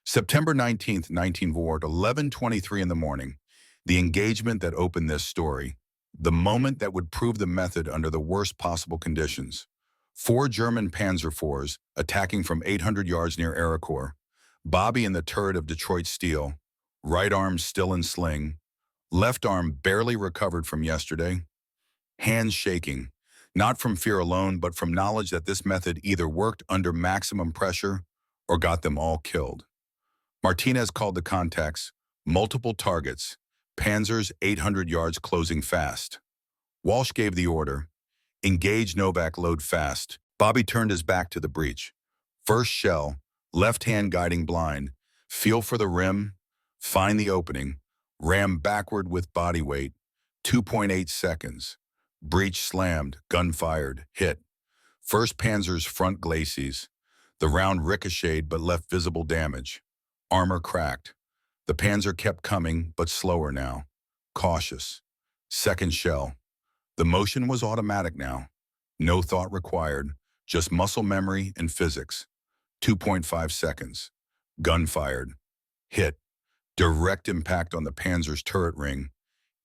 September 19th, 1944 at 11:23 in the morning, the engagement that opened this story, the moment that would prove the method under the worst possible conditions. Four German Panzer IVs attacking from 800 yards near Ericourt, Bobby in the turret of Detroit steel, right arm still in sling, left arm barely recovered from yesterday, hands shaking, not from fear alone, but from knowledge that this method either worked under maximum pressure or got them all killed. Martinez called the contacts, multiple targets, Panzers 800 yards closing fast. Walsh gave the order, engage Novak, load fast. Bobby turned his back to the breach. First shell, left hand guiding blind, feel for the rim, find the opening, ram backward with body weight, 2.8 seconds. Breach slammed, gun fired, hit. First Panzer's front glacis. The round ricocheted but left visible damage. Armor cracked. The Panzer kept coming, but slower now. Cautious. Second shell. The motion was automatic now. No thought required, just muscle memory and physics. 2.5 seconds. Gun fired. Hit. Direct impact on the Panzer's turret ring.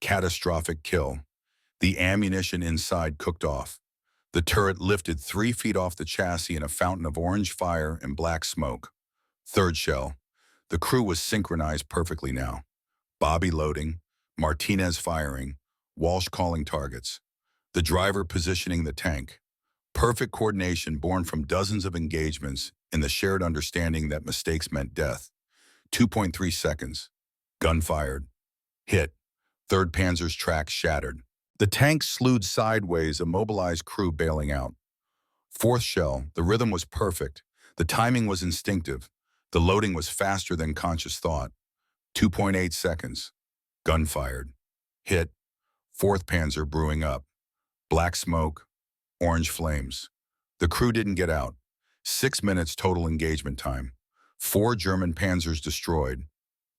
Catastrophic kill. The ammunition inside cooked off. The turret lifted 3 feet off the chassis in a fountain of orange fire and black smoke. Third shell. The crew was synchronized perfectly now. Bobby loading, Martinez firing, Walsh calling targets. The driver positioning the tank. Perfect coordination born from dozens of engagements and the shared understanding that mistakes meant death. 2.3 seconds. Gun fired. Hit. Third Panzer's track shattered. The tank slewed sideways, immobilized crew bailing out. Fourth shell, the rhythm was perfect. The timing was instinctive. The loading was faster than conscious thought. 2.8 seconds. Gun fired. Hit. Fourth Panzer brewing up. Black smoke. Orange flames. The crew didn't get out. 6 minutes total engagement time. 4 German Panzers destroyed.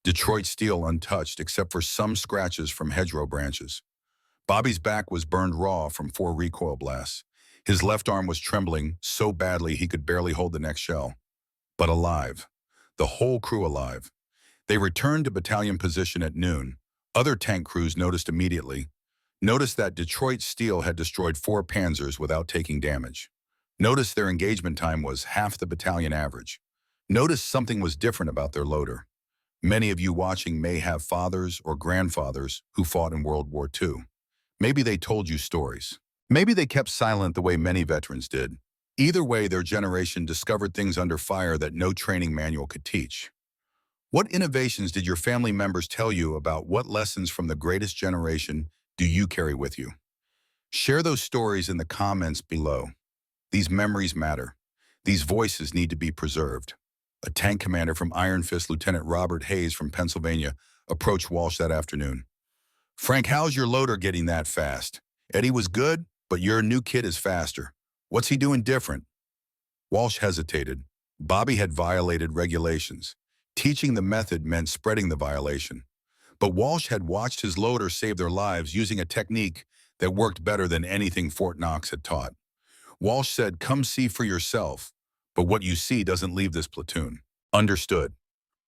Detroit steel untouched except for some scratches from hedgerow branches. Bobby's back was burned raw from 4 recoil blasts. His left arm was trembling so badly he could barely hold the next shell. But alive. The whole crew alive. They returned to battalion position at noon. Other tank crews noticed immediately. Noticed that Detroit steel had destroyed 4 Panzers without taking damage. Noticed their engagement time was half the battalion average. Noticed something was different about their loader. Many of you watching may have fathers or grandfathers who fought in World War II. Maybe they told you stories. Maybe they kept silent the way many veterans did. Either way, their generation discovered things under fire that no training manual could teach. What innovations did your family members tell you about? What lessons from the greatest generation do you carry with you? Share those stories in the comments below. These memories matter. These voices need to be preserved. A tank commander from Iron Fist, Lieutenant Robert Hayes from Pennsylvania, approached Walsh that afternoon. "Frank, how's your loader getting that fast? Eddie was good, but your new kid is faster. What's he doing different?" Walsh hesitated. Bobby had violated regulations. Teaching the method meant spreading the violation. But Walsh had watched his loader save their lives using a technique that worked better than anything Fort Knox had taught. Walsh said, "Come see for yourself, but what you see doesn't leave this platoon." Understood.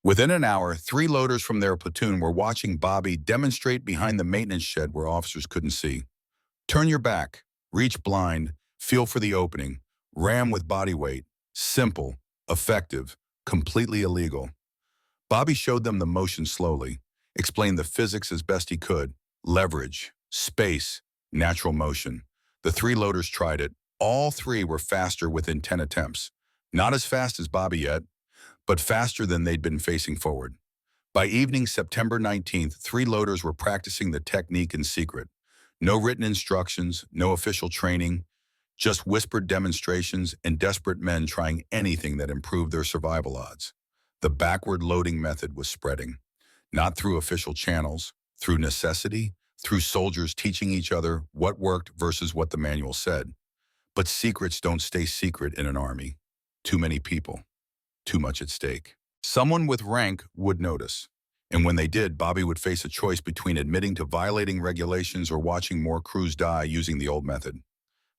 Within an hour, 3 loaders from their platoon were watching Bobby demonstrate behind the maintenance shed where officers couldn't see. Turn your back, reach blind, feel for the opening, ram with body weight. Simple, effective, completely illegal. Bobby showed them the motion slowly, explained the physics as best he could. Leverage, space, natural motion. The 3 loaders tried it. All 3 were faster within 10 attempts. Not as fast as Bobby yet, but faster than they'd been facing forward. By evening, September 19th, 3 loaders were practicing the technique in secret. No written instructions, no official training, just whispered demonstrations and desperate men trying anything that improved their survival odds. The backward loading method was spreading, not through official channels, through necessity, through soldiers teaching each other what worked versus what the manual said. But secrets don't stay secret in an army. Too many people. Too much at stake. Someone with rank would notice. And when they did, Bobby would face a choice between admitting to violating regulations or watching more crews die using the old method.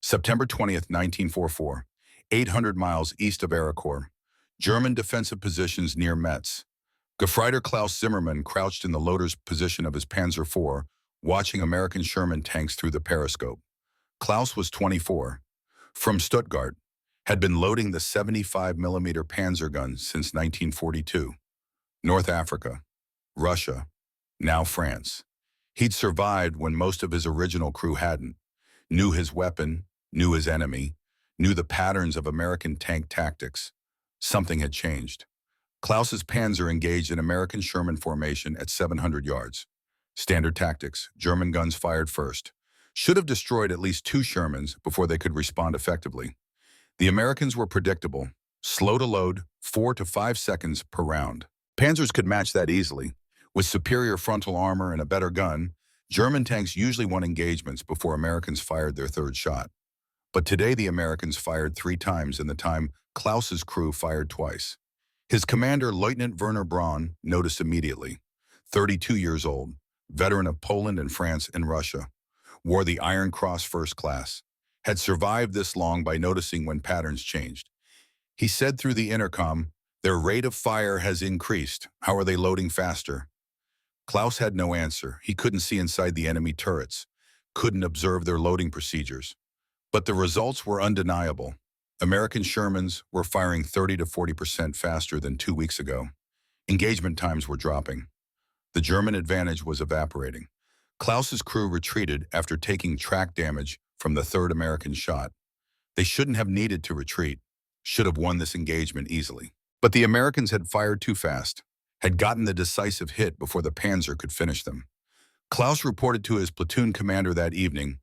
September 20th, 1944, 800 miles east of Ericourt. German defensive positions near Metz. Gefreiter Klaus Zimmermann crouched in the loader's position of his Panzer IV, watching American Sherman tanks through the periscope. Klaus was 24. From Stuttgart, had been loading the 75mm Panzer gun since 1942. North Africa, Russia, now France. He'd survived when most of his original crew hadn't. Knew his weapon, knew his enemy, knew the patterns of American tank tactics. Something had changed. Klaus's Panzer engaged in American Sherman formation at 700 yards. Standard tactics, German guns fired first. Should have destroyed at least 2 Shermans before they could respond effectively. The Americans were predictable, slow to load, 4 to 5 seconds per round. Panzers could match that easily. With superior frontal armor and a better gun, German tanks usually won engagements before Americans fired their third shot. But today the Americans fired 3 times in the time Klaus's crew fired twice. His commander, Lieutenant Werner Braun, noticed immediately. 32 years old, veteran of Poland and France and Russia, wore the Iron Cross First Class, had survived this long by noticing when patterns changed. He said through the intercom, "Their rate of fire has increased. How are they loading faster?" Klaus had no answer. He couldn't see inside the enemy turrets, couldn't observe their loading procedures. But the results were undeniable. American Shermans were firing 30 to 40% faster than 2 weeks ago. Engagement times were dropping. The German advantage was evaporating. Klaus's crew retreated after taking track damage from the third American shot. They shouldn't have needed to retreat, should have won this engagement easily. But the Americans had fired too fast, had gotten the decisive hit before the Panzer could finish them. Klaus reported to his platoon commander that evening,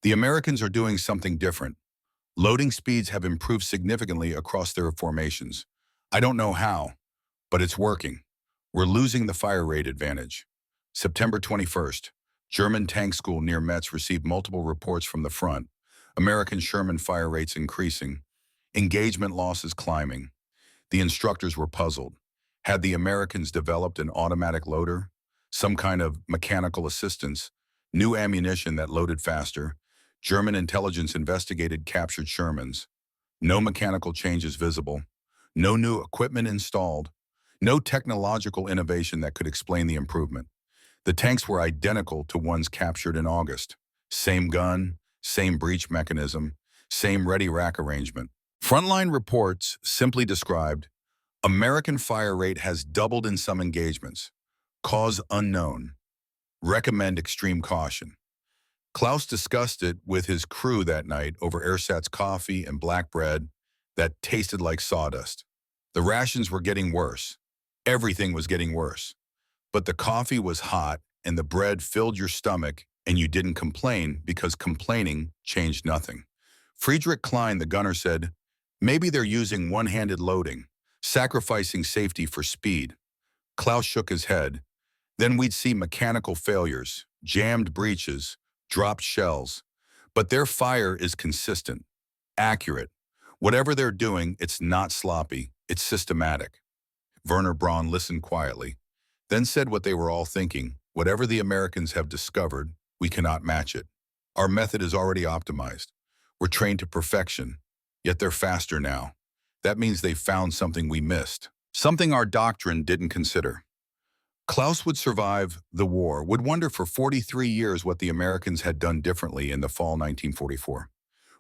"The Americans are doing something different. Loading speeds have improved significantly across their formations. I don't know how, but it's working. We're losing the fire rate advantage." September 21st, German tank school near Metz received multiple reports from the front. American Sherman fire rates increasing, engagement losses climbing. The instructors were puzzled. Had the Americans developed an automatic loader, some kind of mechanical assistance, new ammunition that loaded faster? German intelligence investigated captured Shermans. No mechanical changes visible. No new equipment installed. No technological innovation that could explain the improvement. The tanks were identical to ones captured in August. Same gun, same breech mechanism, same ready rack arrangement. Frontline reports simply described, American fire rate has doubled in some engagements. Cause unknown. Recommend extreme caution. Klaus discussed it with his crew that night over ersatz coffee and black bread that tasted like sawdust. The rations were getting worse. Everything was getting worse. But the coffee was hot and the bread filled your stomach and you didn't complain because complaining changed nothing. Friedrich Klein, the gunner, said, "Maybe they're using one-handed loading, sacrificing safety for speed." Klaus shook his head. Then we'd see mechanical failures, jammed breeches, dropped shells. But their fire is consistent, accurate. Whatever they're doing, it's not sloppy, it's systematic. Werner Braun listened quietly, then said what they were all thinking. Whatever the Americans have discovered, we cannot match it. Our method is already optimized. We're trained to perfection, yet they're faster now. That means they've found something we missed, something our doctrine didn't consider. Klaus would survive the war, would wonder for 43 years what the Americans had done differently in the fall 1944.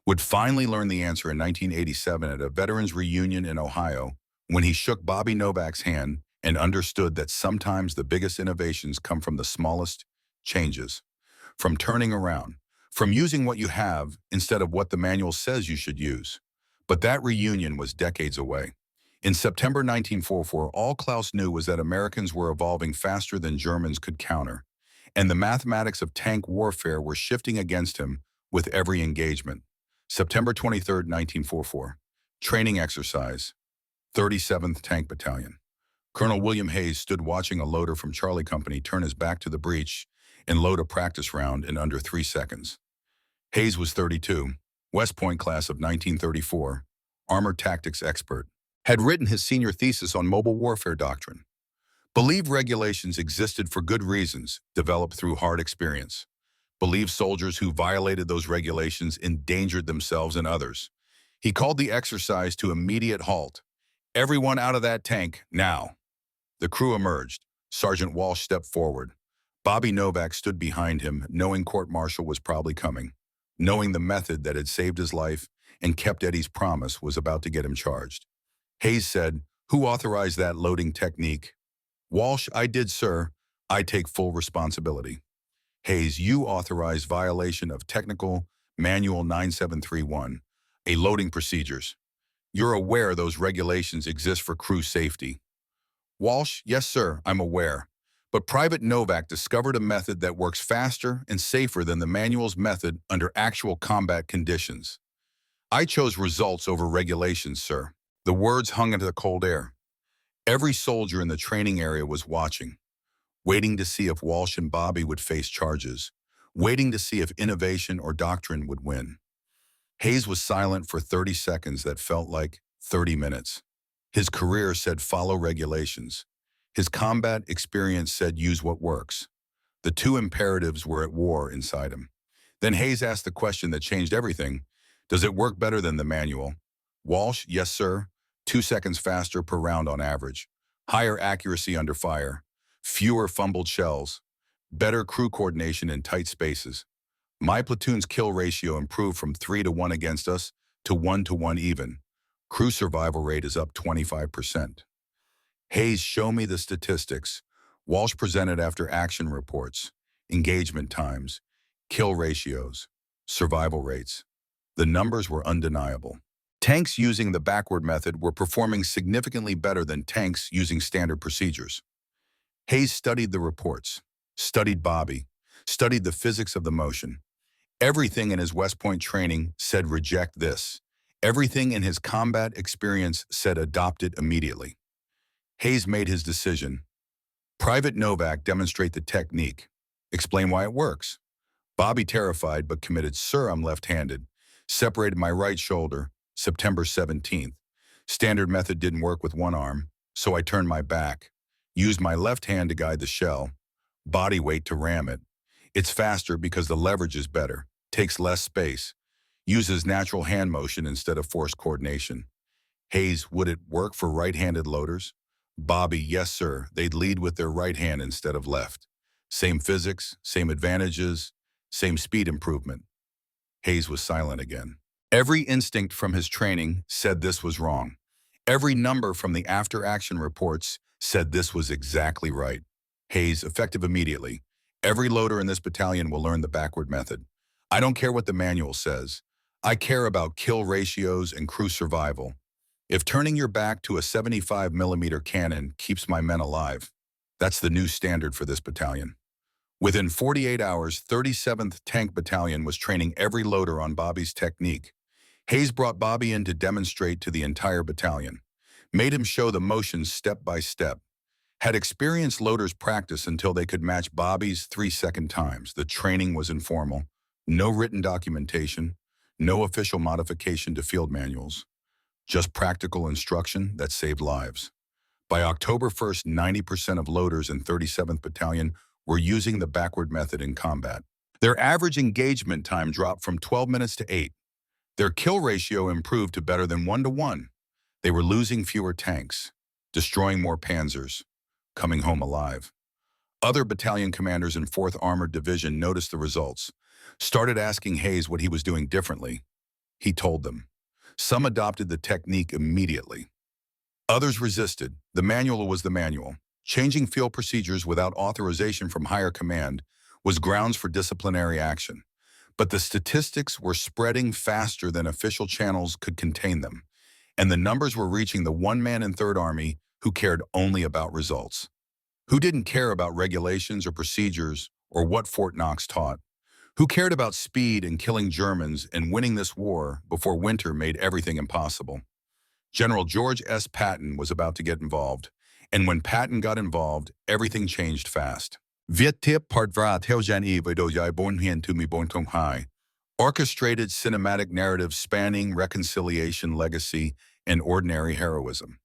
Would finally learn the answer in 1987 at a veterans reunion in Ohio when he shook Bobby Novak's hand and understood that sometimes the biggest innovations come from the smallest changes, from turning around, from using what you have instead of what the manual says you should use. But that reunion was decades away. In September 1944, all Klaus knew was that Americans were evolving faster than Germans could counter, and the mathematics of tank warfare were shifting against him with every engagement. September 23, 1944, training exercise, 37th Tank Battalion. Colonel William Hayes stood watching a loader from Charlie Company turn his back to the breech and load a practice round in under 3 seconds. Hayes was 32, West Point class of 1934, armor tactics expert, had written his senior thesis on mobile warfare doctrine. Believed regulations existed for good reasons, developed through hard experience. Believed soldiers who violated those regulations endangered themselves and others. He called the exercise to immediate halt. Everyone out of that tank, now. The crew emerged. Sergeant Walsh stepped forward. Bobby Novak stood behind him, knowing court-martial was probably coming, knowing the method that had saved his life and kept Eddie's promise was about to get him charged. Hayes said, "Who authorized that loading technique?" "Walsh, I did, sir. I take full responsibility." "Hayes, you authorized violation of Technical Manual 9731, a loading procedures. You're aware those regulations exist for crew safety." "Walsh, yes, sir, I'm aware. But Private Novak discovered a method that works faster and safer than the manual's method under actual combat conditions. I chose results over regulations, sir." The words hung into the cold air. Every soldier in the training area was watching, waiting to see if Walsh and Bobby would face charges, waiting to see if innovation or doctrine would win. Hayes was silent for 30 seconds that felt like 30 minutes. His career said follow regulations. His combat experience said use what works. The two imperatives were at war inside him. Then Hayes asked the question that changed everything. "Does it work better than the manual?" "Walsh, yes, sir. 2 seconds faster per round on average. Higher accuracy under fire. Fewer fumbled shells. Better crew coordination in tight spaces. My platoon's kill ratio improved from 3-to-1 against us to 1-to-1 even. Crew survival rate is up 25%. Hayes, show me the statistics. Walsh presented after action reports, engagement times, kill ratios, survival rates. The numbers were undeniable. Tanks using the backward method were performing significantly better than tanks using standard procedures. Hayes studied the reports, studied Bobby, studied the physics of the motion. Everything in his West Point training said reject this. Everything in his combat experience said adopt it immediately. Hayes made his decision. Private Novak, demonstrate the technique. Explain why it works. Bobby, terrified but committed, "Sir, I'm left-handed. Separated my right shoulder, September 17th. Standard method didn't work with one arm, so I turned my back. Used my left hand to guide the shell. Body weight to ram it. It's faster because the leverage is better. Takes less space. Uses natural hand motion instead of forced coordination." Hayes, would it work for right-handed loaders? Bobby, yes, sir. They'd lead with their right hand instead of left. Same physics, same advantages, same speed improvement. Hayes was silent again. Every instinct from his training said this was wrong. Every number from the after-action reports said this was exactly right. Hayes, effective immediately. Every loader in this battalion will learn the backward method. I don't care what the manual says. I care about kill ratios and crew survival. If turning your back to a 75mm cannon keeps my men alive, that's the new standard for this battalion. Within 48 hours, 37th Tank Battalion was training every loader on Bobby's technique. Hayes brought Bobby in to demonstrate to the entire battalion. Made him show the motions step by step. Had experienced loaders practice until they could match Bobby's 3-second times. The training was informal. No written documentation. No official modification to field manuals. Just practical instruction that saved lives. By October 1st, 90% of loaders in 37th Battalion were using the backward method in combat. Their average engagement time dropped from 12 minutes to 8. Their kill ratio improved to better than 1-to-1. They were losing fewer tanks, destroying more panzers, coming home alive. Other battalion commanders in 4th Armored Division noticed the results, started asking Hayes what he was doing differently. He told them. Some adopted the technique immediately. Others resisted. The manual was the manual. Changing field procedures without authorization from higher command was grounds for disciplinary action. But the statistics were spreading faster than official channels could contain them, and the numbers were reaching the one man in 3rd Army who cared only about results, who didn't care about regulations or procedures or what Fort Knox taught, who cared about speed and killing Germans and winning this war before winter made everything impossible. General George S. Patton was about to get involved, and when Patton got involved, everything changed fast. Viet Tip Part Vra Theo Jan E Vidojai Bon Hien Tu Mi Bon Tong Hai. Orchestrated cinematic narrative spanning reconciliation, legacy, and ordinary heroism.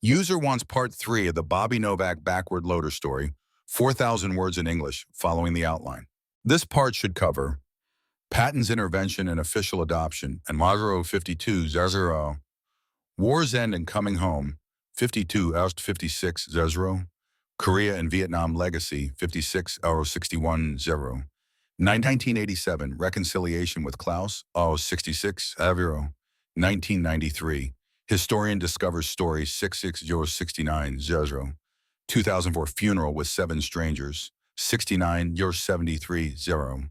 User wants Part 3 of the Bobby Novak backward loader story, 4,000 words in English, following the outline. This part should cover Patton's intervention and official adoption, and Mazaro 52 Zarzero, war's end and coming home, 52 Oust 56 0. Korea and Vietnam Legacy 56 61 0. 1987 Reconciliation with Klaus 66 0. 1993 Historian discovers story 66069 0. 2004 Funeral with 7 strangers 69 73 0.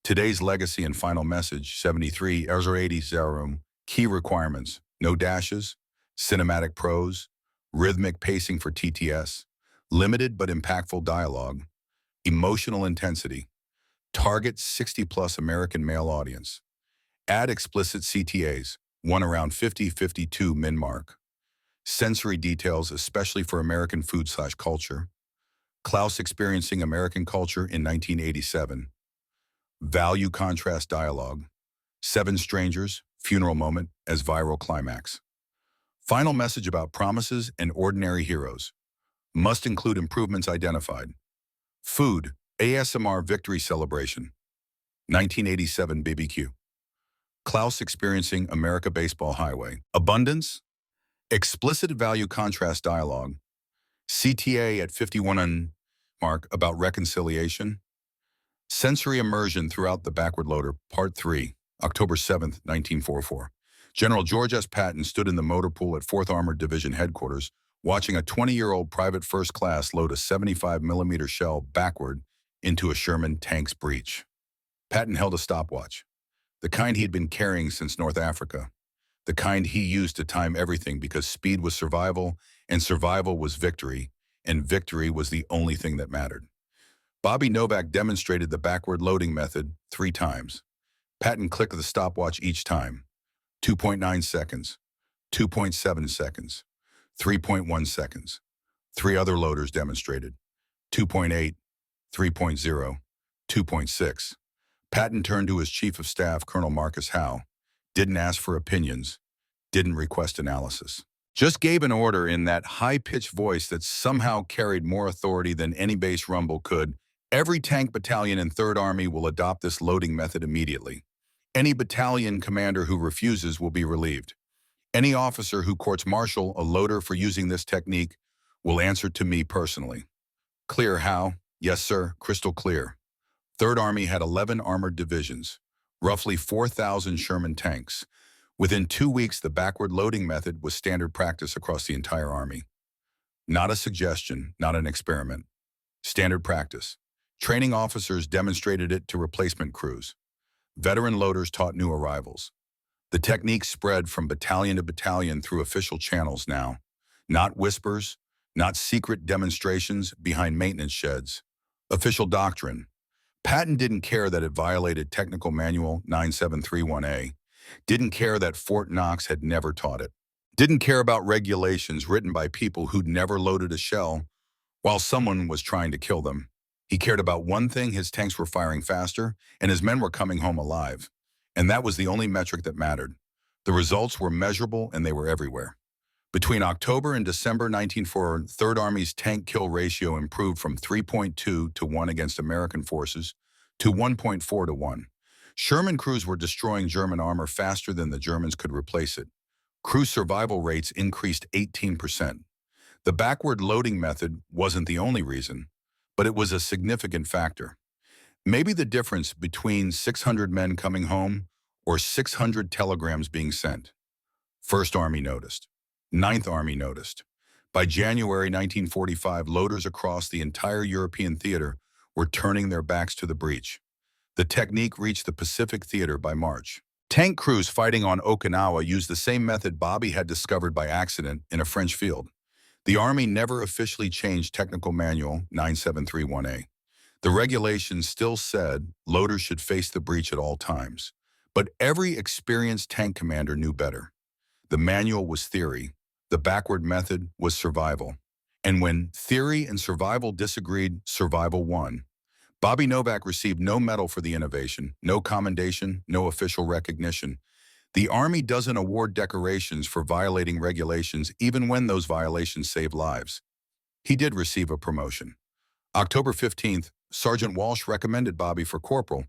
Today's legacy and final message 73 80 0. Key requirements: no dashes, cinematic prose, rhythmic pacing for TTS, limited but impactful dialogue, emotional intensity, target 60-plus American male audience, add explicit CTAs, one around 50-52 min mark, sensory details especially for American food/culture, Klaus experiencing American culture in 1987, value contrast dialogue, 7 strangers, funeral moment as viral climax. Final message about promises and ordinary heroes. Must include improvements identified. Food, ASMR victory celebration. 1987 BBQ. Klaus experiencing America Baseball Highway. Abundance, explicit value contrast dialogue. CTA at 51 mark about reconciliation. Sensory immersion throughout the backward loader, Part 3, October 7, 1944. General George S. Patton stood in the motor pool at 4th Armored Division headquarters, watching a 20-year-old private first class load a 75mm shell backward into a Sherman tank's breech. Patton held a stopwatch, the kind he'd been carrying since North Africa, the kind he used to time everything because speed was survival, and survival was victory, and victory was the only thing that mattered. Bobby Novak demonstrated the backward loading method 3 times. Patton clicked the stopwatch each time. 2.9 seconds, 2.7 seconds, 3.1 seconds. 3 other loaders demonstrated. 2.8, 3.0, 2.6. Patton turned to his chief of staff, Colonel Marcus Howe. Didn't ask for opinions, didn't request analysis. Just gave an order in that high-pitched voice that somehow carried more authority than any bass rumble could. Every tank battalion in 3rd Army will adopt this loading method immediately. Any battalion commander who refuses will be relieved. Any officer who courts-martial a loader for using this technique will answer to me personally. Clear, Howe? Yes, sir, crystal clear. 3rd Army had 11 armored divisions, roughly 4,000 Sherman tanks. Within 2 weeks, the backward loading method was standard practice across the entire Army. Not a suggestion, not an experiment. Standard practice. Training officers demonstrated it to replacement crews. Veteran loaders taught new arrivals. The technique spread from battalion to battalion through official channels now. Not whispers, not secret demonstrations behind maintenance sheds. Official doctrine. Patton didn't care that it violated Technical Manual 9731A. Didn't care that Fort Knox had never taught it. Didn't care about regulations written by people who'd never loaded a shell while someone was trying to kill them. He cared about one thing: his tanks were firing faster, and his men were coming home alive. And that was the only metric that mattered. The results were measurable, and they were everywhere. Between October and December 1944, 3rd Army's tank kill ratio improved from 3.2 to 1 against American forces to 1.4 to 1. Sherman crews were destroying German armor faster than the Germans could replace it. Crew survival rates increased 18%. The backward loading method wasn't the only reason, but it was a significant factor. Maybe the difference between 600 men coming home or 600 telegrams being sent. 1st Army noticed. 9th Army noticed. By January 1945, loaders across the entire European theater were turning their backs to the breach. The technique reached the Pacific Theater by March. Tank crews fighting on Okinawa used the same method Bobby had discovered by accident in a French field. The Army never officially changed Technical Manual 9731A. The regulations still said loaders should face the breach at all times. But every experienced tank commander knew better. The manual was theory. The backward method was survival. And when theory and survival disagreed, survival won. Bobby Novak received no medal for the innovation, no commendation, no official recognition. The Army doesn't award decorations for violating regulations even when those violations save lives. He did receive a promotion. October 15th, Sergeant Walsh recommended Bobby for corporal.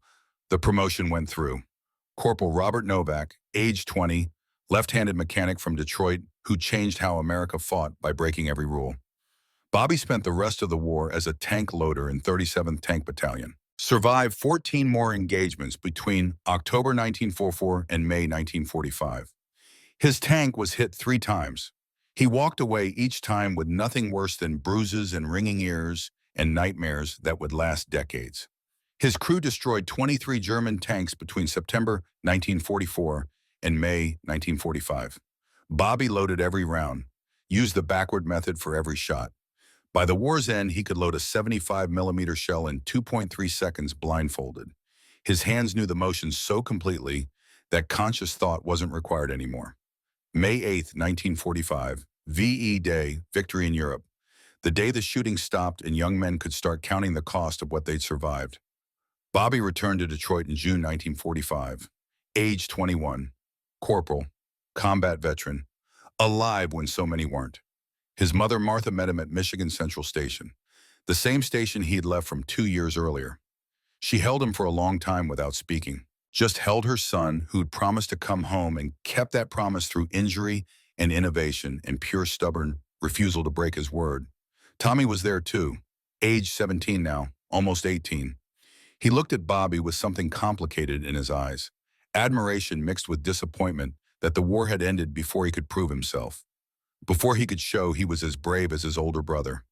The promotion went through. Corporal Robert Novak, age 20, left-handed mechanic from Detroit, who changed how America fought by breaking every rule. Bobby spent the rest of the war as a tank loader in 37th Tank Battalion. Survived 14 more engagements between October 1944 and May 1945. His tank was hit 3 times. He walked away each time with nothing worse than bruises and ringing ears and nightmares that would last decades. His crew destroyed 23 German tanks between September 1944 and May 1945. Bobby loaded every round, used the backward method for every shot. By the war's end, he could load a 75mm shell in 2.3 seconds blindfolded. His hands knew the motion so completely that conscious thought wasn't required anymore. May 8, 1945, VE Day, Victory in Europe. The day the shooting stopped and young men could start counting the cost of what they'd survived. Bobby returned to Detroit in June 1945. Age 21. Corporal. Combat veteran. Alive when so many weren't. His mother, Martha, met him at Michigan Central Station, the same station he had left from 2 years earlier. She held him for a long time without speaking, just held her son who'd promised to come home and kept that promise through injury and innovation and pure stubborn refusal to break his word. Tommy was there too, age 17 now, almost 18. He looked at Bobby with something complicated in his eyes, admiration mixed with disappointment that the war had ended before he could prove himself, before he could show he was as brave as his older brother.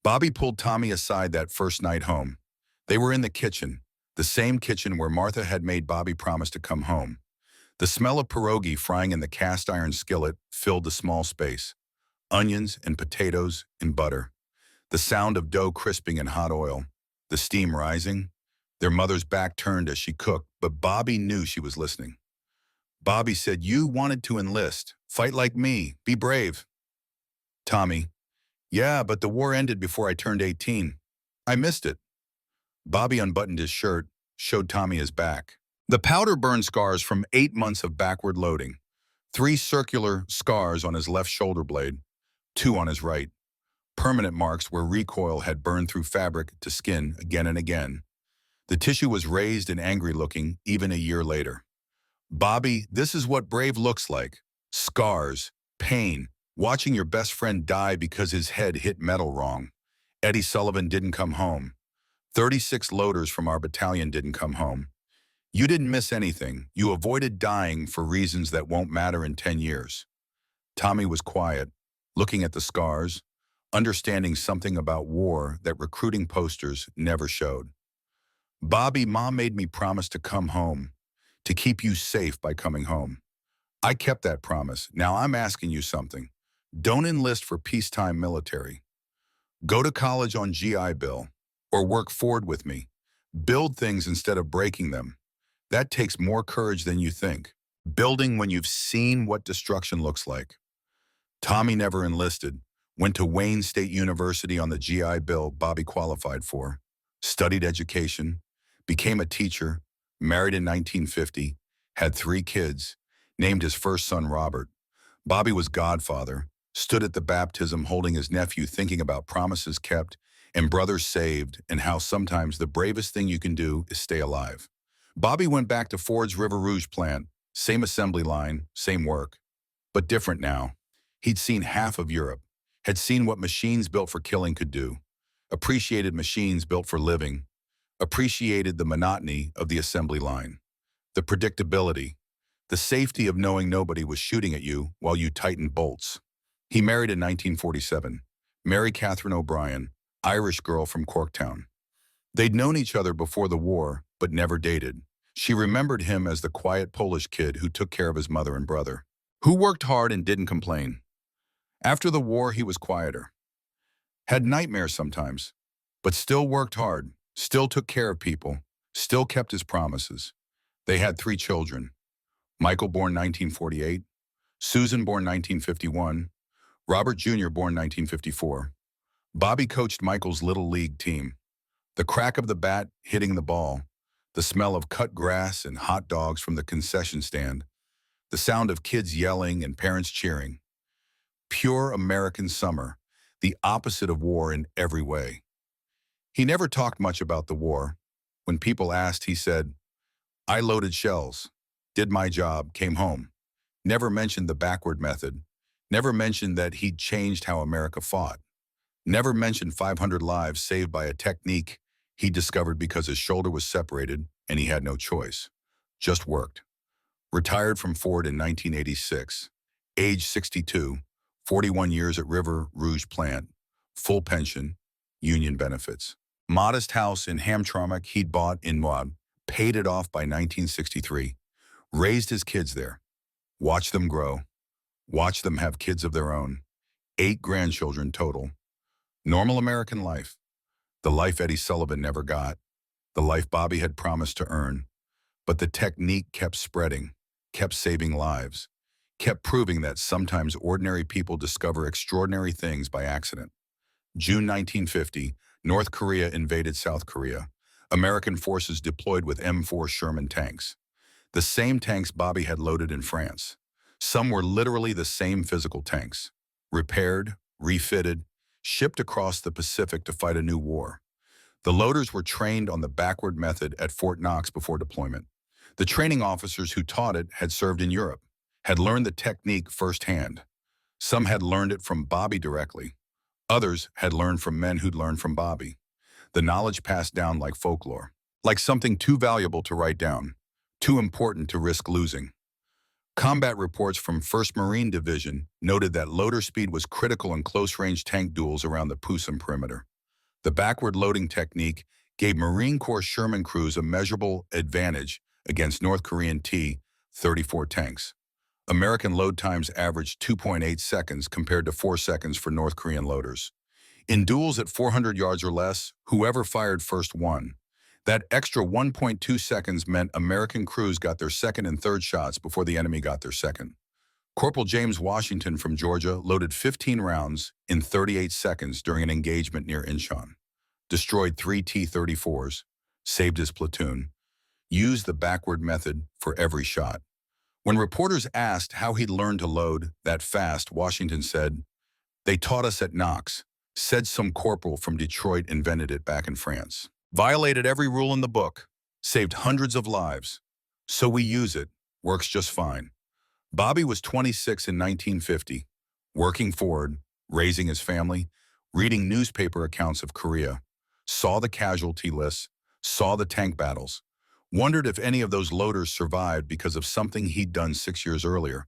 Bobby pulled Tommy aside that first night home. They were in the kitchen, the same kitchen where Martha had made Bobby promise to come home. The smell of pierogi frying in the cast iron skillet filled the small space. Onions and potatoes and butter. The sound of dough crisping in hot oil. The steam rising. Their mother's back turned as she cooked, but Bobby knew she was listening. Bobby said, "You wanted to enlist. Fight like me. Be brave." Tommy, "Yeah, but the war ended before I turned 18. I missed it." Bobby unbuttoned his shirt, showed Tommy his back. The powder burn scars from 8 months of backward loading. 3 circular scars on his left shoulder blade, 2 on his right. Permanent marks where recoil had burned through fabric to skin again and again. The tissue was raised and angry looking even a year later. "Bobby, this is what brave looks like. Scars, pain, watching your best friend die because his head hit metal wrong. Eddie Sullivan didn't come home. 36 loaders from our battalion didn't come home. You didn't miss anything. You avoided dying for reasons that won't matter in 10 years. Tommy was quiet, looking at the scars, understanding something about war that recruiting posters never showed. "Bobby, Mom made me promise to come home, to keep you safe by coming home. I kept that promise. Now I'm asking you something. Don't enlist for peacetime military. Go to college on GI Bill, or work forward with me. Build things instead of breaking them. That takes more courage than you think. Building when you've seen what destruction looks like." Tommy never enlisted, went to Wayne State University on the GI Bill Bobby qualified for, studied education, became a teacher, married in 1950, had 3 kids, named his first son Robert. Bobby was godfather, stood at the baptism holding his nephew thinking about promises kept and brothers saved and how sometimes the bravest thing you can do is stay alive. Bobby went back to Ford's River Rouge plant, same assembly line, same work, but different now. He'd seen half of Europe, had seen what machines built for killing could do, appreciated machines built for living, appreciated the monotony of the assembly line, the predictability, the safety of knowing nobody was shooting at you while you tightened bolts. He married in 1947, Mary Catherine O'Brien, Irish girl from Corktown. They'd known each other before the war, but never dated. She remembered him as the quiet Polish kid who took care of his mother and brother, who worked hard and didn't complain. After the war, he was quieter. Had nightmares sometimes, but still worked hard, still took care of people, still kept his promises. They had 3 children. Michael, born 1948, Susan, born 1951, Robert Jr., born 1954. Bobby coached Michael's Little League team. The crack of the bat hitting the ball, the smell of cut grass and hot dogs from the concession stand, the sound of kids yelling and parents cheering. Pure American summer, the opposite of war in every way. He never talked much about the war. When people asked, he said, "I loaded shells, did my job, came home." Never mentioned the backward method, Never mentioned that he'd changed how America fought. Never mentioned 500 lives saved by a technique he discovered because his shoulder was separated and he had no choice. Just worked. Retired from Ford in 1986. Age 62. 41 years at River Rouge plant. Full pension. Union benefits. Modest house in Hamtramck he'd bought in Moab. Paid it off by 1963. Raised his kids there. Watched them grow. Watched them have kids of their own. 8 grandchildren total. Normal American life. The life Eddie Sullivan never got. The life Bobby had promised to earn. But the technique kept spreading, kept saving lives, kept proving that sometimes ordinary people discover extraordinary things by accident. June 1950, North Korea invaded South Korea. American forces deployed with M4 Sherman tanks. The same tanks Bobby had loaded in France. Some were literally the same physical tanks. Repaired, refitted, shipped across the Pacific to fight a new war. The loaders were trained on the backward method at Fort Knox before deployment. The training officers who taught it had served in Europe, had learned the technique firsthand. Some had learned it from Bobby directly. Others had learned from men who'd learned from Bobby. The knowledge passed down like folklore, like something too valuable to write down, too important to risk losing. Combat reports from 1st Marine Division noted that loader speed was critical in close-range tank duels around the Pusan perimeter. The backward loading technique gave Marine Corps Sherman crews a measurable advantage against North Korean T-34 tanks. American load times averaged 2.8 seconds compared to 4 seconds for North Korean loaders. In duels at 400 yards or less, whoever fired first won. That extra 1.2 seconds meant American crews got their second and third shots before the enemy got their second. Corporal James Washington from Georgia loaded 15 rounds in 38 seconds during an engagement near Incheon. Destroyed 3 T-34s, saved his platoon, used the backward method for every shot. When reporters asked how he'd learned to load that fast, Washington said, "They taught us at Knox," said some corporal from Detroit invented it back in France. Violated every rule in the book, saved hundreds of lives. So we use it, works just fine. Bobby was 26 in 1950, working Ford, raising his family, reading newspaper accounts of Korea, saw the casualty lists, saw the tank battles, wondered if any of those loaders survived because of something he'd done 6 years earlier.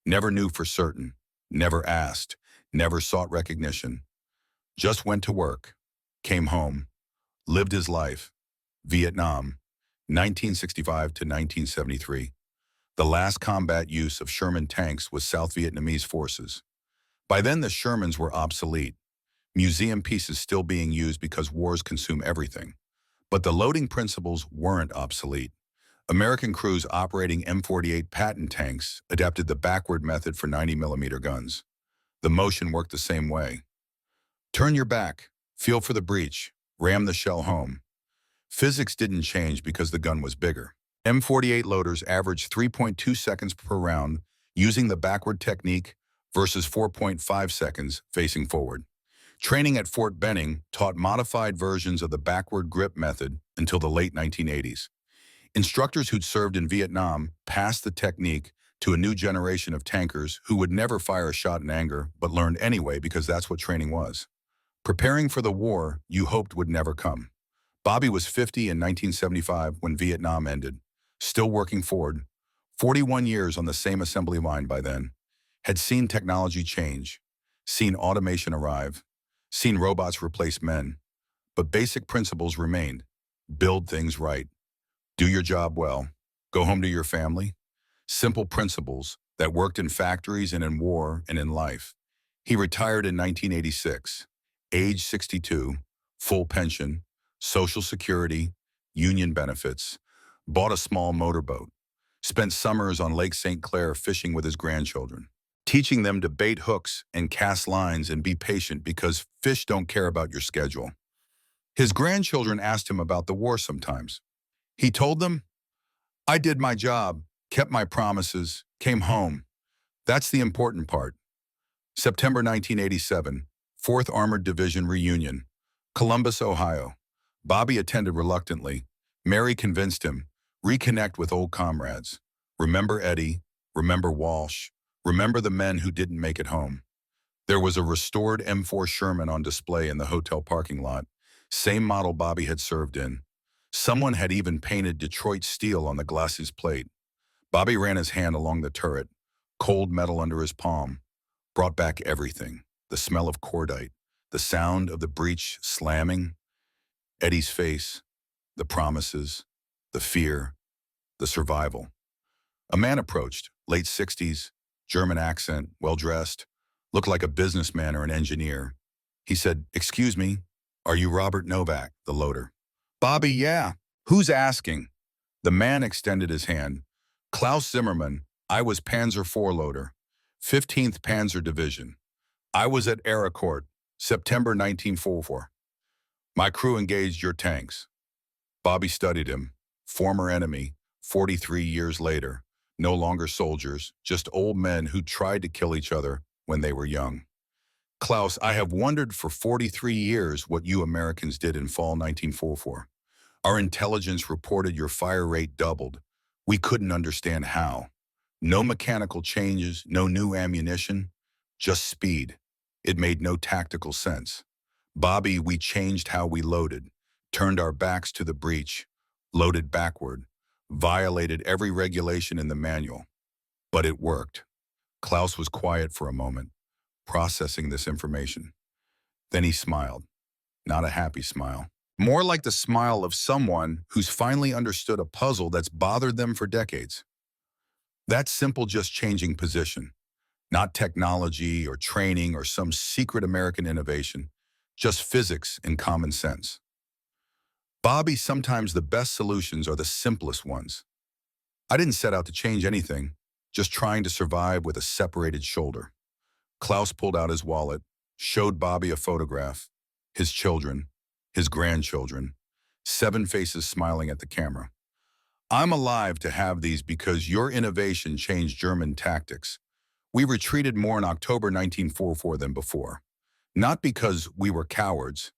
Never knew for certain, never asked, never sought recognition. Just went to work, came home, lived his life. Vietnam, 1965 to 1973. The last combat use of Sherman tanks was South Vietnamese forces. By then, the Shermans were obsolete. Museum pieces still being used because wars consume everything. But the loading principles weren't obsolete. American crews operating M48 Patton tanks adapted the backward method for 90mm guns. The motion worked the same way. Turn your back, feel for the breech, ram the shell home. Physics didn't change because the gun was bigger. M48 loaders averaged 3.2 seconds per round using the backward technique versus 4.5 seconds facing forward. Training at Fort Benning taught modified versions of the backward grip method until the late 1980s. Instructors who'd served in Vietnam passed the technique to a new generation of tankers who would never fire a shot in anger but learned anyway because that's what training was. Preparing for the war you hoped would never come. Bobby was 50 in 1975 when Vietnam ended, still working Ford, 41 years on the same assembly line by then, had seen technology change, seen automation arrive, seen robots replace men, but basic principles remained. Build things right. Do your job well. Go home to your family. Simple principles that worked in factories and in war and in life. He retired in 1986, age 62, full pension, Social Security, union benefits, bought a small motorboat, spent summers on Lake St. Clair fishing with his grandchildren, teaching them to bait hooks and cast lines and be patient because fish don't care about your schedule. His grandchildren asked him about the war sometimes. He told them, "I did my job, kept my promises, came home. That's the important part." September 1987, 4th Armored Division reunion, Columbus, Ohio. Bobby attended reluctantly. Mary convinced him, reconnect with old comrades. Remember Eddie, remember Walsh, Remember the men who didn't make it home? There was a restored M4 Sherman on display in the hotel parking lot, same model Bobby had served in. Someone had even painted Detroit steel on the glass's plate. Bobby ran his hand along the turret, cold metal under his palm, brought back everything. The smell of cordite, the sound of the breech slamming, Eddie's face, the promises, the fear, the survival. A man approached, late 60s, German accent, well-dressed, looked like a businessman or an engineer. He said, "Excuse me, are you Robert Novak, the loader?" "Bobby, yeah. Who's asking?" The man extended his hand. "Klaus Zimmerman, I was Panzer IV loader, 15th Panzer Division. I was at Aracourt, September 1944. My crew engaged your tanks." Bobby studied him. Former enemy, 43 years later. No longer soldiers, just old men who tried to kill each other when they were young. "Klaus, I have wondered for 43 years what you Americans did in fall 1944. Our intelligence reported your fire rate doubled. We couldn't understand how. No mechanical changes, no new ammunition, just speed. It made no tactical sense. Bobby, we changed how we loaded, turned our backs to the breach, loaded backward, violated every regulation in the manual. But it worked." Klaus was quiet for a moment, processing this information. Then he smiled, not a happy smile. More like the smile of someone who's finally understood a puzzle that's bothered them for decades. That's simple, just changing position. Not technology or training or some secret American innovation, just physics and common sense. "Bobby, sometimes the best solutions are the simplest ones. I didn't set out to change anything, just trying to survive with a separated shoulder." Klaus pulled out his wallet, showed Bobby a photograph, his children, his grandchildren, 7 faces smiling at the camera. "I'm alive to have these because your innovation changed German tactics. We retreated more in October 1944 than before. Not because we were cowards,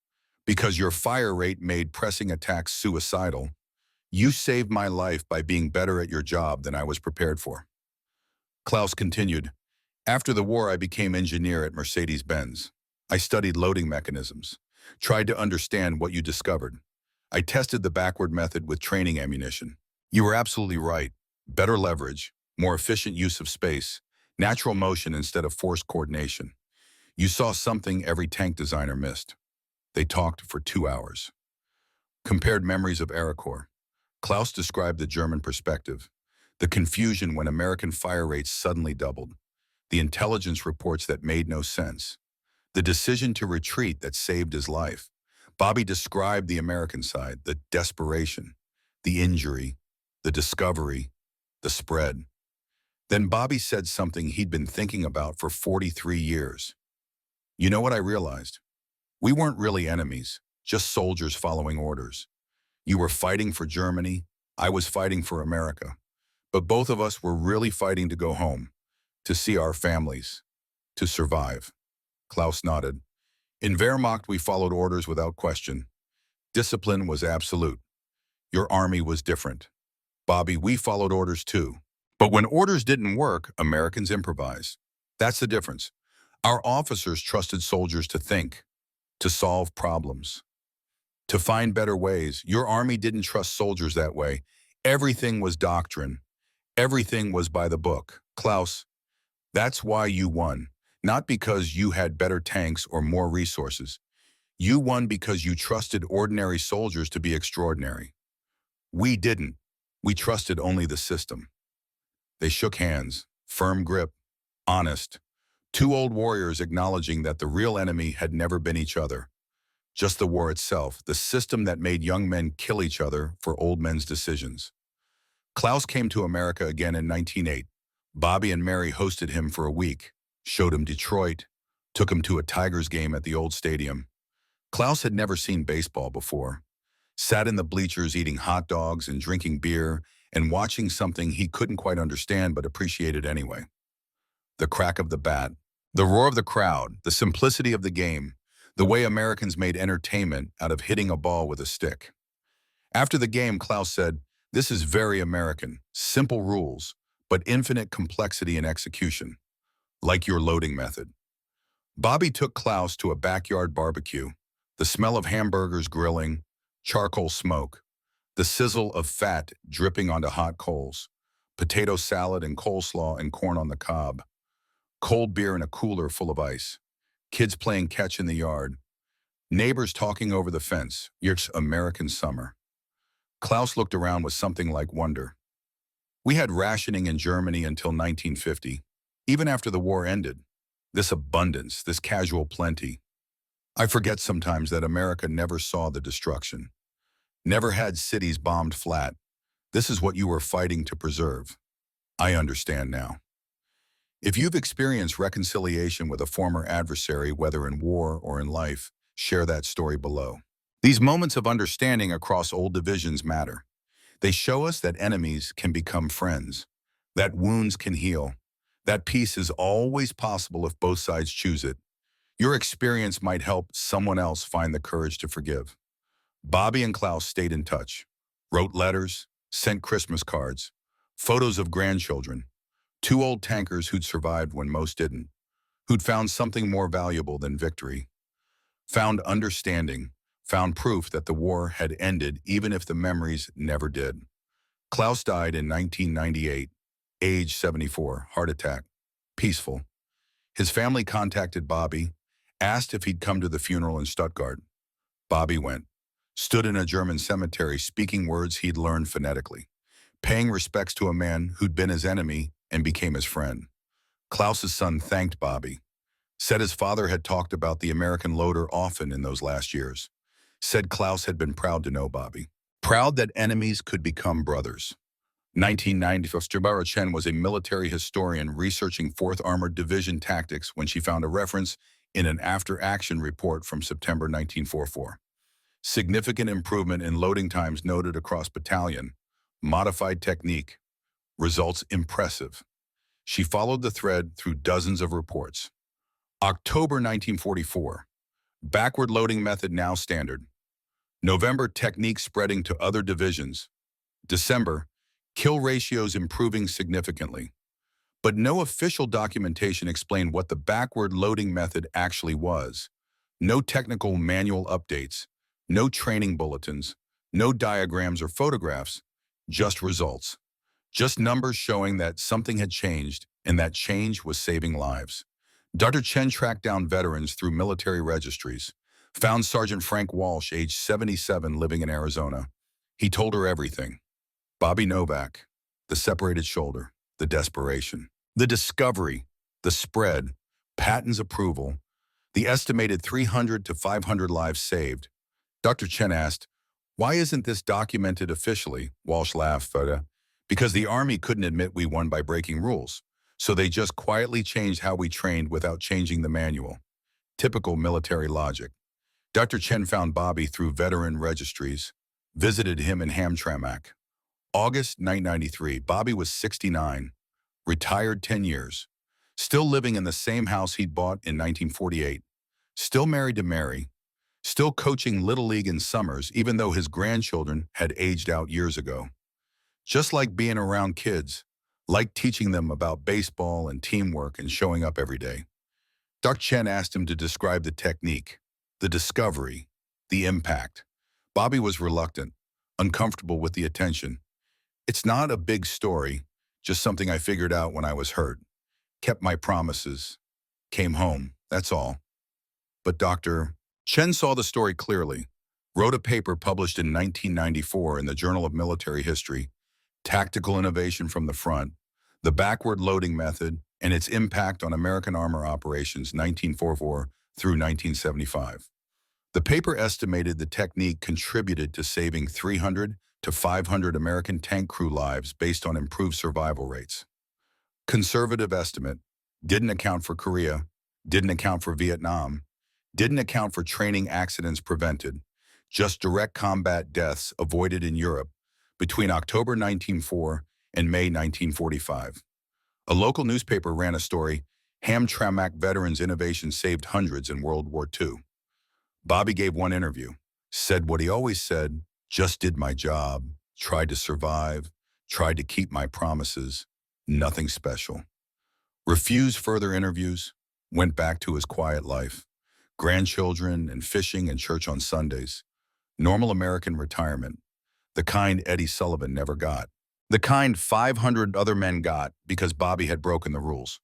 because your fire rate made pressing attacks suicidal. You saved my life by being better at your job than I was prepared for." Klaus continued, "After the war, I became engineer at Mercedes-Benz. I studied loading mechanisms, tried to understand what you discovered. I tested the backward method with training ammunition. You were absolutely right. Better leverage, more efficient use of space, natural motion instead of forced coordination. You saw something every tank designer missed." They talked for 2 hours. Compared memories of Aracourt. Klaus described the German perspective, the confusion when American fire rates suddenly doubled, the intelligence reports that made no sense, the decision to retreat that saved his life. Bobby described the American side, the desperation, the injury, the discovery, the spread. Then Bobby said something he'd been thinking about for 43 years. "You know what I realized? We weren't really enemies, just soldiers following orders. You were fighting for Germany, I was fighting for America. But both of us were really fighting to go home, to see our families, to survive." Klaus nodded. "In Wehrmacht, we followed orders without question. Discipline was absolute. Your army was different. Bobby, we followed orders too. But when orders didn't work, Americans improvised. That's the difference. Our officers trusted soldiers to think, to solve problems, to find better ways. Your army didn't trust soldiers that way. Everything was doctrine. Everything was by the book. Klaus, that's why you won. Not because you had better tanks or more resources. You won because you trusted ordinary soldiers to be extraordinary. We didn't. We trusted only the system." They shook hands, firm grip, honest. 2 old warriors acknowledging that the real enemy had never been each other. Just the war itself, the system that made young men kill each other for old men's decisions. Klaus came to America again in 1908. Bobby and Mary hosted him for a week, showed him Detroit, took him to a Tigers game at the old stadium. Klaus had never seen baseball before, sat in the bleachers eating hot dogs and drinking beer and watching something he couldn't quite understand but appreciated anyway. The crack of the bat, the roar of the crowd, the simplicity of the game, the way Americans made entertainment out of hitting a ball with a stick. After the game, Klaus said, "This is very American, simple rules, but infinite complexity in execution. like your loading method. Bobby took Klaus to a backyard barbecue. The smell of hamburgers grilling, charcoal smoke, the sizzle of fat dripping onto hot coals, potato salad and coleslaw and corn on the cob, cold beer in a cooler full of ice, kids playing catch in the yard, neighbors talking over the fence. It's American summer. Klaus looked around with something like wonder. We had rationing in Germany until 1950. Even after the war ended, this abundance, this casual plenty. I forget sometimes that America never saw the destruction, never had cities bombed flat. This is what you were fighting to preserve. I understand now. If you've experienced reconciliation with a former adversary, whether in war or in life, share that story below. These moments of understanding across old divisions matter. They show us that enemies can become friends, that wounds can heal, that peace is always possible if both sides choose it. Your experience might help someone else find the courage to forgive. Bobby and Klaus stayed in touch, wrote letters, sent Christmas cards, photos of grandchildren, two old tankers who'd survived when most didn't, who'd found something more valuable than victory, found understanding, found proof that the war had ended even if the memories never did. Klaus died in 1998, age 74, heart attack, peaceful. His family contacted Bobby, asked if he'd come to the funeral in Stuttgart. Bobby went, stood in a German cemetery speaking words he'd learned phonetically, paying respects to a man who'd been his enemy and became his friend. Klaus's son thanked Bobby, said his father had talked about the American loader often in those last years, said Klaus had been proud to know Bobby, proud that enemies could become brothers. 1990, Barbara Chen was a military historian researching 4th Armored Division tactics when she found a reference in an after-action report from September 1944. Significant improvement in loading times noted across battalion, modified technique, results impressive. She followed the thread through dozens of reports. October 1944, backward loading method now standard. November, technique spreading to other divisions. December, kill ratios improving significantly. But no official documentation explained what the backward loading method actually was. No technical manual updates, no training bulletins, no diagrams or photographs, just results. Just numbers showing that something had changed and that change was saving lives. Dr. Chen tracked down veterans through military registries, found Sergeant Frank Walsh, age 77, living in Arizona. He told her everything. Bobby Novak, the separated shoulder, the desperation, the discovery, the spread, Patton's approval, the estimated 300 to 500 lives saved. Dr. Chen asked, "Why isn't this documented officially?" Walsh laughed, "Because the Army couldn't admit we won by breaking rules, so they just quietly changed how we trained without changing the manual." Typical military logic. Dr. Chen found Bobby through veteran registries, visited him in Hamtramck. August 1993, Bobby was 69, retired 10 years, still living in the same house he'd bought in 1948, still married to Mary, still coaching Little League in summers even though his grandchildren had aged out years ago. Just like being around kids, like teaching them about baseball and teamwork and showing up every day. Dr. Chen asked him to describe the technique, the discovery, the impact. Bobby was reluctant, uncomfortable with the attention. "It's not a big story, just something I figured out when I was hurt. Kept my promises. Came home, that's all." But Dr. Chen saw the story clearly, wrote a paper published in 1994 in the Journal of Military History, Tactical Innovation from the Front, the Backward Loading Method, and its impact on American armor operations 1944 through 1975. The paper estimated the technique contributed to saving 300 to 500 American tank crew lives based on improved survival rates. Conservative estimate, didn't account for Korea, didn't account for Vietnam, didn't account for training accidents prevented, just direct combat deaths avoided in Europe between October 1904 and May 1945. A local newspaper ran a story, Hamtramck Veterans Innovation Saved Hundreds in World War II. Bobby gave one interview, said what he always said, just did my job, tried to survive, tried to keep my promises, nothing special. Refused further interviews, went back to his quiet life. Grandchildren and fishing and church on Sundays. Normal American retirement. The kind Eddie Sullivan never got. The kind 500 other men got because Bobby had broken the rules.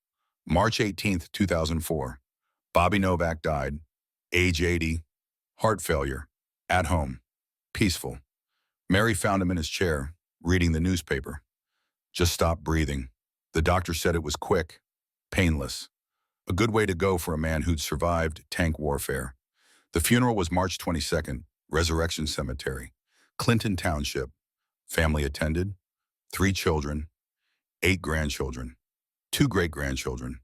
March 18th, 2004. Bobby Novak died, age 80, heart failure, at home, peaceful. Mary found him in his chair, reading the newspaper. Just stopped breathing. The doctor said it was quick, painless. A good way to go for a man who'd survived tank warfare. The funeral was March 22nd, Resurrection Cemetery, Clinton Township. Family attended, 3 children, 8 grandchildren, 2 great-grandchildren,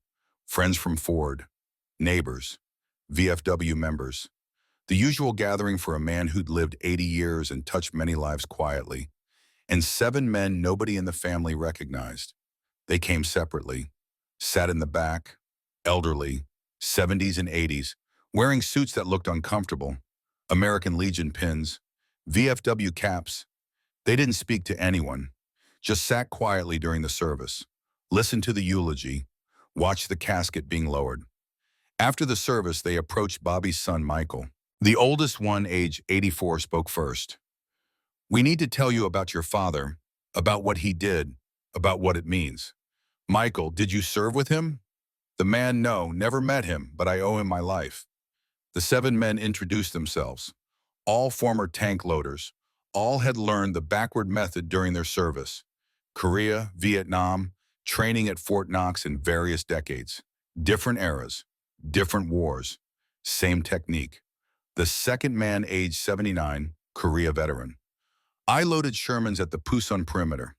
friends from Ford, neighbors, VFW members. The usual gathering for a man who'd lived 80 years and touched many lives quietly. And 7 men nobody in the family recognized. They came separately, sat in the back, elderly, 70s and 80s, wearing suits that looked uncomfortable, American Legion pins, VFW caps. They didn't speak to anyone, just sat quietly during the service, listened to the eulogy, watched the casket being lowered. After the service, they approached Bobby's son, Michael. The oldest one, age 84, spoke first. "We need to tell you about your father, about what he did, about what it means." "Michael, did you serve with him?" The man, "No, never met him, but I owe him my life." The 7 men introduced themselves. All former tank loaders. All had learned the backward method during their service. Korea, Vietnam, training at Fort Knox in various decades. Different eras, different wars, same technique. The second man, age 79, Korea veteran. "I loaded Shermans at the Pusan perimeter.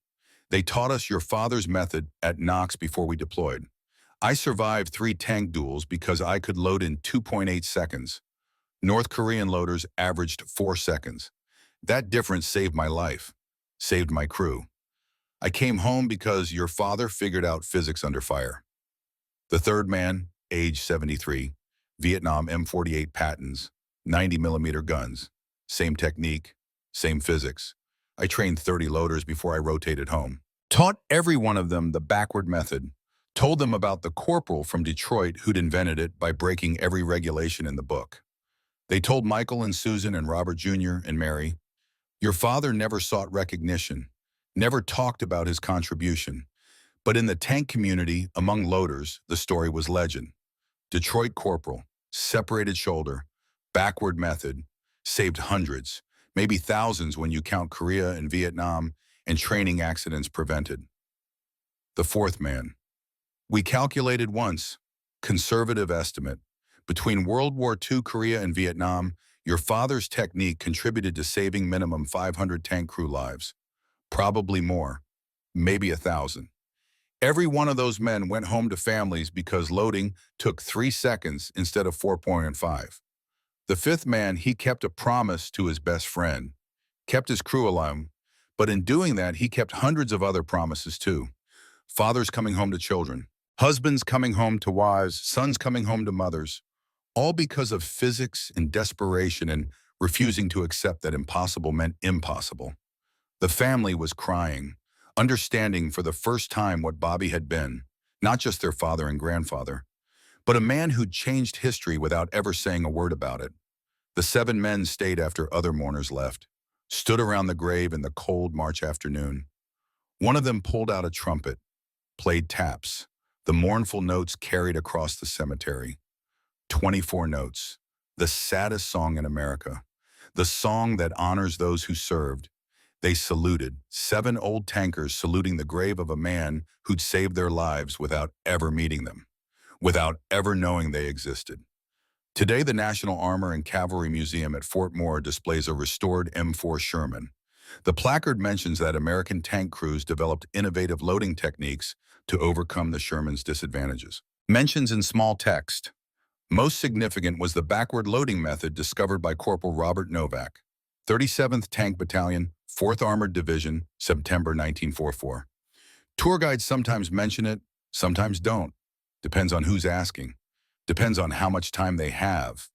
They taught us your father's method at Knox before we deployed. I survived 3 tank duels because I could load in 2.8 seconds. North Korean loaders averaged 4 seconds. That difference saved my life, saved my crew. I came home because your father figured out physics under fire." The third man, age 73, Vietnam M48 Pattons, 90mm guns. Same technique, same physics. I trained 30 loaders before I rotated home. Taught every one of them the backward method. Told them about the corporal from Detroit who'd invented it by breaking every regulation in the book. They told Michael and Susan and Robert Jr. and Mary, "Your father never sought recognition, never talked about his contribution. But in the tank community, among loaders, the story was legend. Detroit corporal, separated shoulder, backward method, saved hundreds, maybe thousands when you count Korea and Vietnam, and training accidents prevented." The fourth man. "We calculated once, conservative estimate, between World War II, Korea, and Vietnam, your father's technique contributed to saving minimum 500 tank crew lives. Probably more, maybe 1,000. Every one of those men went home to families because loading took 3 seconds instead of 4.5. The fifth man, he kept a promise to his best friend, kept his crew alive, but in doing that, he kept hundreds of other promises too. Fathers coming home to children, husbands coming home to wives, sons coming home to mothers, all because of physics and desperation and refusing to accept that impossible meant impossible. The family was crying, understanding for the first time what Bobby had been, not just their father and grandfather, but a man who'd changed history without ever saying a word about it. The 7 men stayed after other mourners left, stood around the grave in the cold March afternoon. One of them pulled out a trumpet, played taps. The mournful notes carried across the cemetery. 24 notes, the saddest song in America, the song that honors those who served. They saluted, 7 old tankers saluting the grave of a man who'd saved their lives without ever meeting them, without ever knowing they existed. Today, the National Armor and Cavalry Museum at Fort Moore displays a restored M4 Sherman. The placard mentions that American tank crews developed innovative loading techniques to overcome the Sherman's disadvantages. Mentions in small text. Most significant was the backward loading method discovered by Corporal Robert Novak, 37th Tank Battalion, 4th Armored Division, September 1944. Tour guides sometimes mention it, sometimes don't. Depends on who's asking. Depends on how much time they have.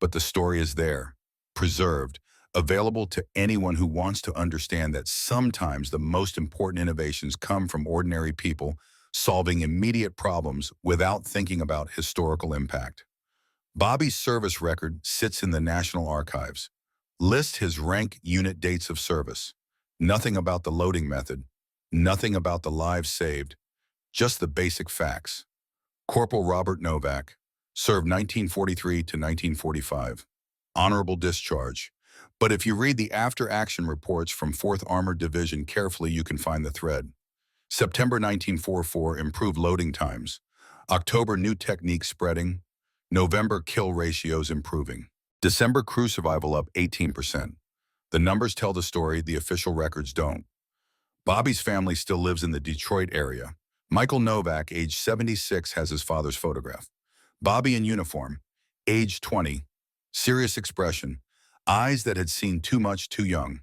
But the story is there, preserved, available to anyone who wants to understand that sometimes the most important innovations come from ordinary people solving immediate problems without thinking about historical impact. Bobby's service record sits in the National Archives. List his rank, unit, dates of service. Nothing about the loading method. Nothing about the lives saved. Just the basic facts. Corporal Robert Novak, served 1943 to 1945. Honorable discharge. But if you read the after-action reports from 4th Armored Division carefully, you can find the thread. September 1944, improved loading times. October, new technique spreading. November, kill ratios improving. December, crew survival up 18%. The numbers tell the story, the official records don't. Bobby's family still lives in the Detroit area. Michael Novak, age 76, has his father's photograph. Bobby in uniform, age 20, serious expression, eyes that had seen too much too young.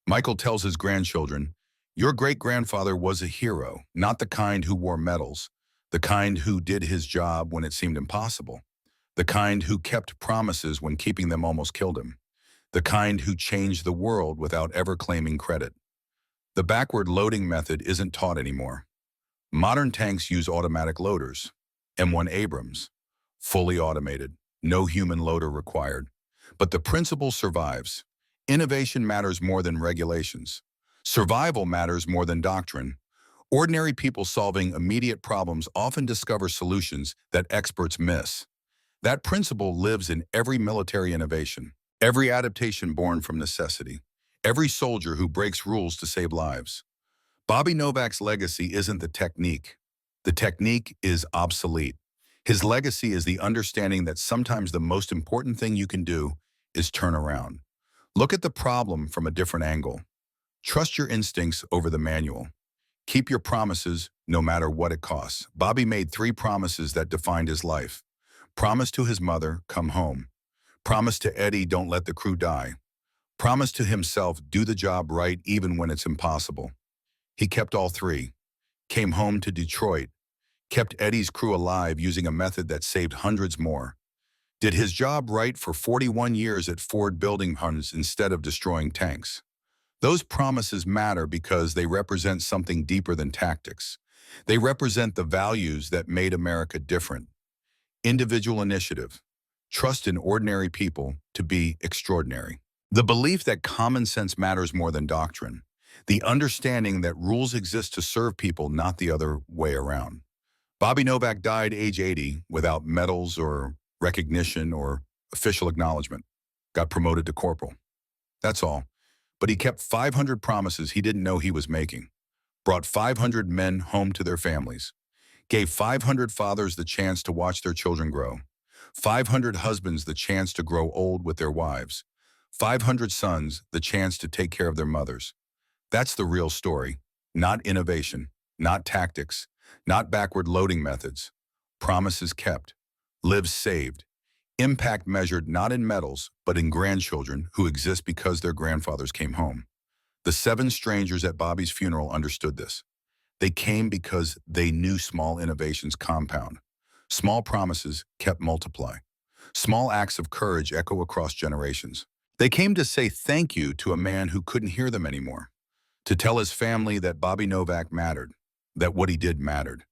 Michael tells his grandchildren, "Your great-grandfather was a hero, not the kind who wore medals, the kind who did his job when it seemed impossible, the kind who kept promises when keeping them almost killed him, the kind who changed the world without ever claiming credit." The backward loading method isn't taught anymore. Modern tanks use automatic loaders. M1 Abrams, fully automated, no human loader required. But the principle survives. Innovation matters more than regulations. Survival matters more than doctrine. Ordinary people solving immediate problems often discover solutions that experts miss. That principle lives in every military innovation, every adaptation born from necessity, every soldier who breaks rules to save lives. Bobby Novak's legacy isn't the technique. The technique is obsolete. His legacy is the understanding that sometimes the most important thing you can do is turn around. Look at the problem from a different angle. Trust your instincts over the manual. Keep your promises no matter what it costs. Bobby made 3 promises that defined his life. Promise to his mother, come home. Promise to Eddie, don't let the crew die. Promise to himself, do the job right even when it's impossible. He kept all 3. Came home to Detroit. Kept Eddie's crew alive using a method that saved hundreds more. Did his job right for 41 years at Ford building hunts instead of destroying tanks. Those promises matter because they represent something deeper than tactics. They represent the values that made America different. Individual initiative. Trust in ordinary people to be extraordinary. The belief that common sense matters more than doctrine. The understanding that rules exist to serve people, not the other way around. Bobby Novak died age 80 without medals or recognition or official acknowledgement. Got promoted to corporal. That's all. But he kept 500 promises he didn't know he was making. Brought 500 men home to their families. Gave 500 fathers the chance to watch their children grow. 500 husbands the chance to grow old with their wives. 500 sons the chance to take care of their mothers. That's the real story. Not innovation, not tactics, not backward loading methods. Promises kept. Lives saved. Impact measured not in medals, but in grandchildren who exist because their grandfathers came home. The 7 strangers at Bobby's funeral understood this. They came because they knew small innovations compound. Small promises kept multiply. Small acts of courage echo across generations. They came to say thank you to a man who couldn't hear them anymore. To tell his family that Bobby Novak mattered, that what he did mattered,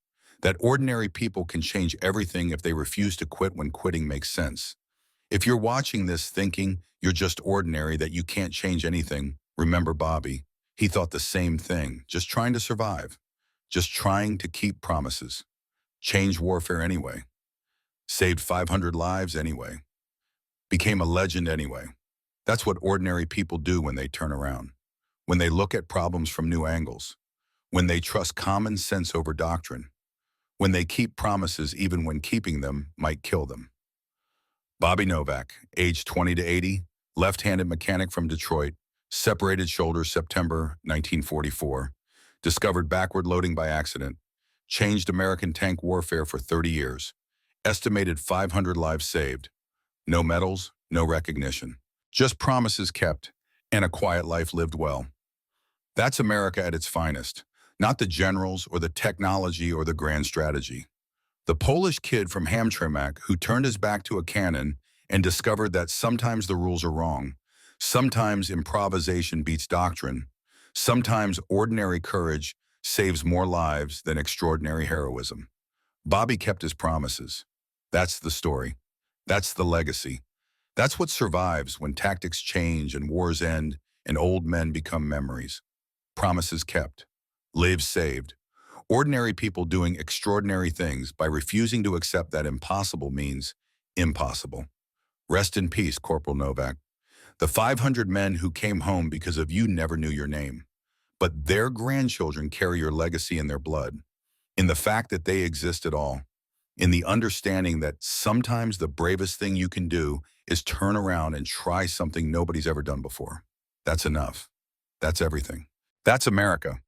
that ordinary people can change everything if they refuse to quit when quitting makes sense. If you're watching this thinking you're just ordinary, that you can't change anything, remember Bobby. He thought the same thing, just trying to survive, just trying to keep promises. Changed warfare anyway. Saved 500 lives anyway. Became a legend anyway. That's what ordinary people do when they turn around. When they look at problems from new angles. When they trust common sense over doctrine. When they keep promises even when keeping them might kill them. Bobby Novak, age 20 to 80, left-handed mechanic from Detroit, separated shoulders, September 1944, discovered backward loading by accident, changed American tank warfare for 30 years, estimated 500 lives saved, no medals, no recognition, just promises kept, and a quiet life lived well. That's America at its finest, not the generals or the technology or the grand strategy. The Polish kid from Hamtramck who turned his back to a cannon and discovered that sometimes the rules are wrong, sometimes improvisation beats doctrine, sometimes ordinary courage saves more lives than extraordinary heroism. Bobby kept his promises. That's the story. That's the legacy. That's what survives when tactics change and wars end and old men become memories. Promises kept. Lives saved. Ordinary people doing extraordinary things by refusing to accept that impossible means impossible. Rest in peace, Corporal Novak. The 500 men who came home because of you never knew your name. But their grandchildren carry your legacy in their blood, in the fact that they exist at all, in the understanding that sometimes the bravest thing you can do is turn around and try something nobody's ever done before. That's enough. That's everything. That's America.